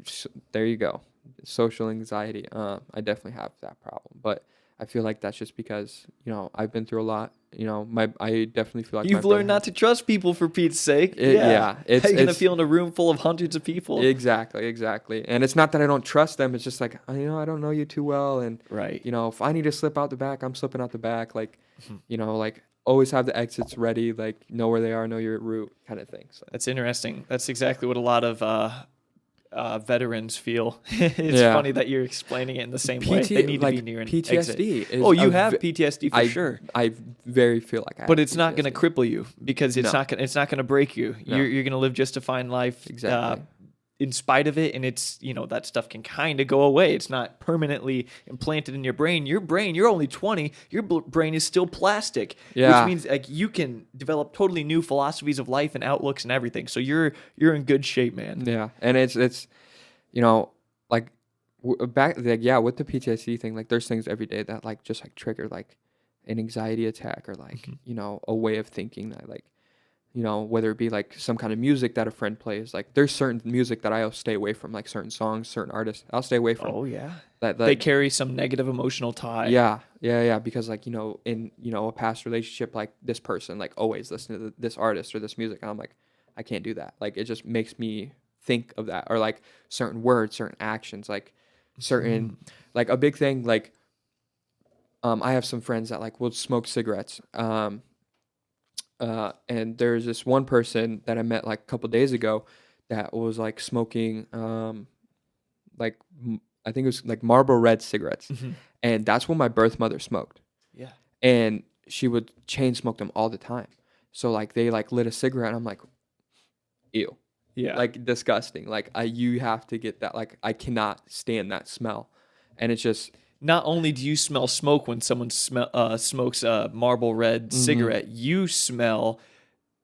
there you go. Social anxiety. I definitely have that problem, but I feel like that's just because, I've been through a lot. I definitely feel like you've learned not to trust people, for Pete's sake. How are you going to feel in a room full of hundreds of people? Exactly. And it's not that I don't trust them. It's just like, I don't know you too well. And, if I need to slip out the back, I'm slipping out the back. Like, like always have the exits ready, like know where they are, know your route kind of thing. So. That's interesting. That's exactly what a lot of veterans feel. It's funny that you're explaining it in the same way. They need to be near an PTSD. exit. Oh, you have PTSD for sure. I very feel like I have but it's PTSD. not going to cripple you because it's not going to break you. No. You're going to live just a fine life. Exactly. In spite of it, and it's, that stuff can kind of go away. It's not permanently implanted in your brain. You're only 20. Your brain is still plastic, which means like you can develop totally new philosophies of life and outlooks and everything. So you're in good shape, man. Yeah, and it's like back with the PTSD thing. Like there's things every day that like just like trigger like an anxiety attack or like a way of thinking that like. Whether it be like some kind of music that a friend plays, like there's certain music that I'll stay away from, like certain songs, certain artists, I'll stay away from. Oh yeah, that they carry some negative emotional tie. Yeah, because like in a past relationship, like this person like always listen to this artist or this music, and I'm like, I can't do that. Like it just makes me think of that, or like certain words, certain actions, like certain like a big thing. Like I have some friends that like will smoke cigarettes. And there's this one person that I met like a couple days ago that was like smoking, like I think it was like Marlboro Red cigarettes, and that's what my birth mother smoked. Yeah, and she would chain smoke them all the time. So like they like lit a cigarette, and I'm like, ew, like disgusting. Like you have to get that. Like I cannot stand that smell, and it's just. Not only do you smell smoke when someone smokes a Marlboro Red cigarette, you smell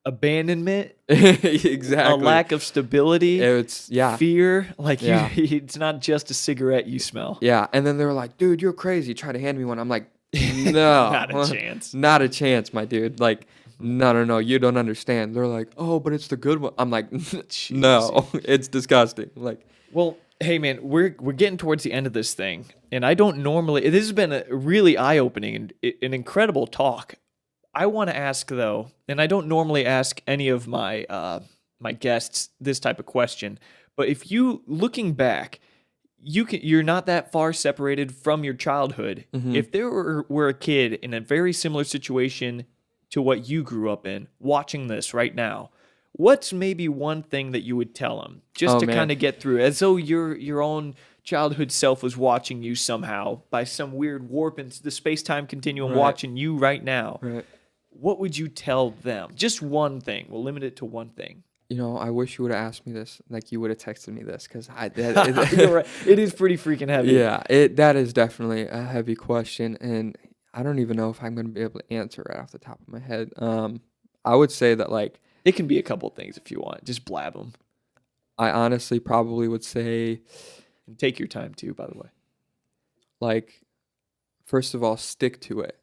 abandonment, exactly, a lack of stability, it's fear. Like it's not just a cigarette you smell. Yeah, and then they were like, "Dude, you're crazy. Try to hand me one." I'm like, "No, not a chance. Not a chance, my dude. Like, no, you don't understand." They're like, "Oh, but it's the good one." I'm like, "No, it's disgusting." Like, well. Hey man, we're getting towards the end of this thing, and I don't normally. This has been a really eye-opening and an incredible talk. I want to ask though, and I don't normally ask any of my my guests this type of question, but if you looking back, you're not that far separated from your childhood. If there were a kid in a very similar situation to what you grew up in, watching this right now. What's maybe one thing that you would tell them just to kind of get through, as though your own childhood self was watching you somehow by some weird warp in the space-time continuum, watching you right now? Right. What would you tell them? Just one thing. We'll limit it to one thing. I wish you would have asked me this, like you would have texted me this, because You're right. It is pretty freaking heavy. Yeah, that is definitely a heavy question, and I don't even know if I'm going to be able to answer right off the top of my head. I would say that like. It can be a couple of things if you want. Just blab them. I honestly probably would say... And take your time too, by the way. Like, first of all, stick to it.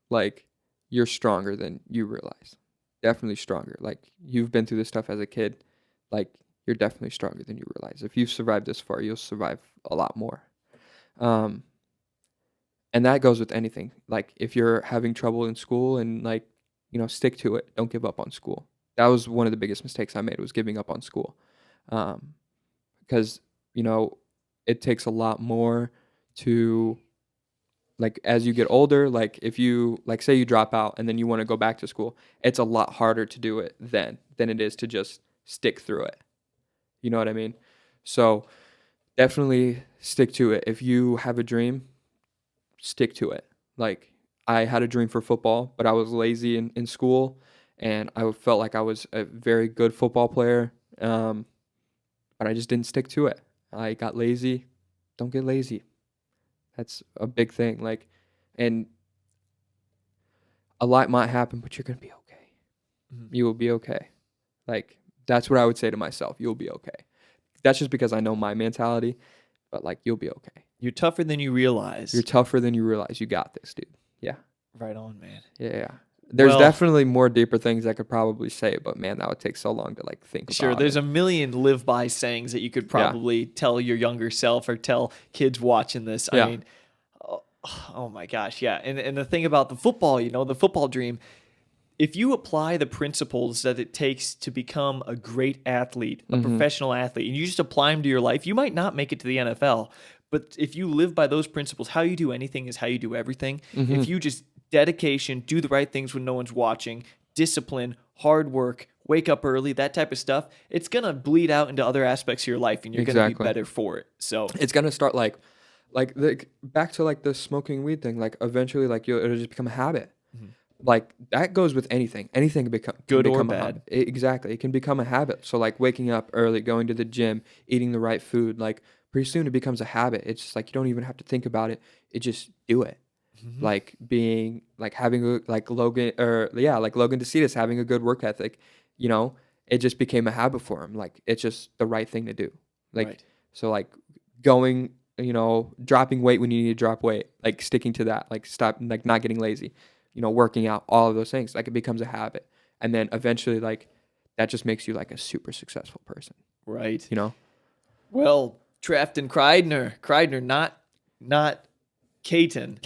Like, you're stronger than you realize. Definitely stronger. Like, you've been through this stuff as a kid. Like, you're definitely stronger than you realize. If you've survived this far, you'll survive a lot more. And that goes with anything. Like, if you're having trouble in school and, like, stick to it. Don't give up on school. That was one of the biggest mistakes I made, was giving up on school. Because, it takes a lot more to, like, as you get older, like, if you, like, say you drop out and then you want to go back to school, it's a lot harder to do it then than it is to just stick through it. You know what I mean? So definitely stick to it. If you have a dream, stick to it. Like, I had a dream for football, but I was lazy in school. And I felt like I was a very good football player, but I just didn't stick to it. I got lazy. Don't get lazy. That's a big thing. Like, and a lot might happen, but you're going to be okay. You will be okay. Like, that's what I would say to myself. You'll be okay. That's just because I know my mentality, but like, you'll be okay. You're tougher than you realize. You're tougher than you realize. You got this, dude. Yeah. Right on, man. Yeah. There's definitely more deeper things I could probably say, but man, that would take so long to like think about. Sure, there's a million live by sayings that you could probably tell your younger self or tell kids watching this. I mean, oh my gosh, yeah. And the thing about the football, the football dream, if you apply the principles that it takes to become a great athlete, a professional athlete, and you just apply them to your life, you might not make it to the NFL. But if you live by those principles, how you do anything is how you do everything. If you just dedication, do the right things when no one's watching, discipline, hard work, wake up early, that type of stuff, it's going to bleed out into other aspects of your life and you're going to be better for it. So it's going to start like back to like the smoking weed thing. Like eventually like it'll just become a habit. Like that goes with anything. Anything can become good or a bad. habit. Exactly. It can become a habit. So like waking up early, going to the gym, eating the right food, like pretty soon it becomes a habit. It's just like you don't even have to think about it. It just do it. Like being like having a, like Logan DeCetus having a good work ethic, you know, it just became a habit for him. Like it's just the right thing to do. Like so like going, you know, dropping weight when you need to drop weight, like sticking to that, like stop, like not getting lazy. You know, working out, all of those things, like it becomes a habit. And then eventually like that just makes you like a super successful person. Right. You know? Well, Trafton Kridner, not Caton.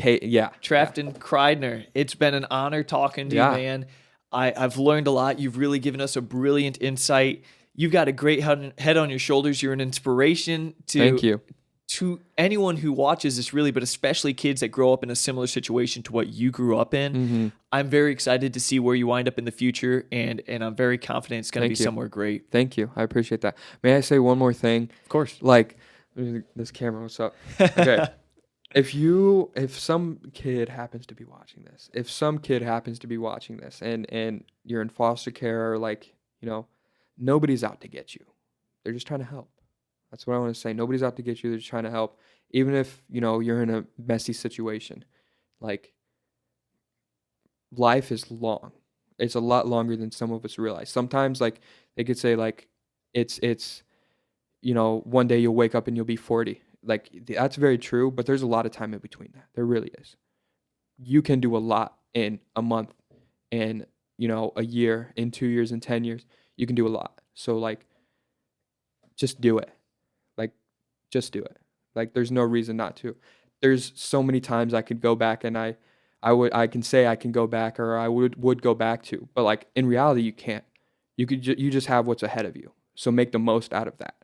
Trafton Kridner. It's been an honor talking to you, man. I've learned a lot. You've really given us a brilliant insight. You've got a great head on your shoulders. You're an inspiration to Thank you. To anyone who watches this, really, but especially kids that grow up in a similar situation to what you grew up in. I'm very excited to see where you wind up in the future, and I'm very confident it's going to be somewhere great. Thank you. I appreciate that. May I say one more thing? Of course. Like, this camera, what's up? Okay. If some kid happens to be watching this, and you're in foster care, or like, you know, nobody's out to get you. They're just trying to help. That's what I want to say. Nobody's out to get you. They're just trying to help. Even if, you know, you're in a messy situation. Like, life is long. It's a lot longer than some of us realize. Sometimes, like, they could say, like, it's you know, one day you'll wake up and you'll be 40. Like, that's very true, but there's a lot of time in between that. There really is. You can do a lot in a month, in, you know, a year, in 2 years, in 10 years. You can do a lot. So, like, just do it. Just do it. Like, there's no reason not to. There's so many times I could go back and I can say I can go back, or I would go back to, but like in reality you can't. You just have what's ahead of you. So make the most out of that.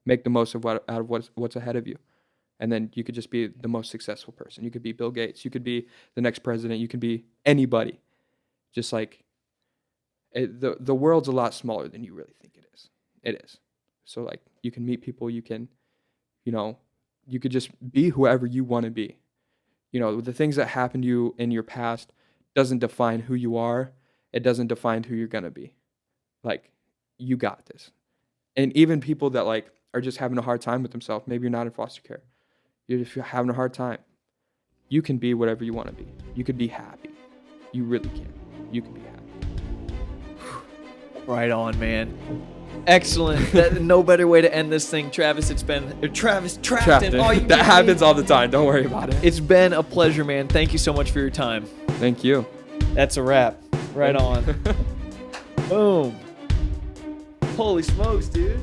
Make the most of what's ahead of you. And then you could just be the most successful person. You could be Bill Gates, you could be the next president, you could be anybody. Just like the world's a lot smaller than you really think it is. It is. So like you can meet people, you can, you know, you could just be whoever you want to be. You know, the things that happened to you in your past doesn't define who you are. It doesn't define who you're going to be. Like, you got this. And even people that like are just having a hard time with themselves, maybe you're not in foster care. You're having a hard time. You can be whatever you want to be. You could be happy. You really can. You can be happy. Right on, man. Excellent. No better way to end this thing, Travis. It's been Trafton. Oh, that happens all the time. Don't worry about it. It's been a pleasure, man. Thank you so much for your time. Thank you. That's a wrap. Right on. Boom. Holy smokes, dude.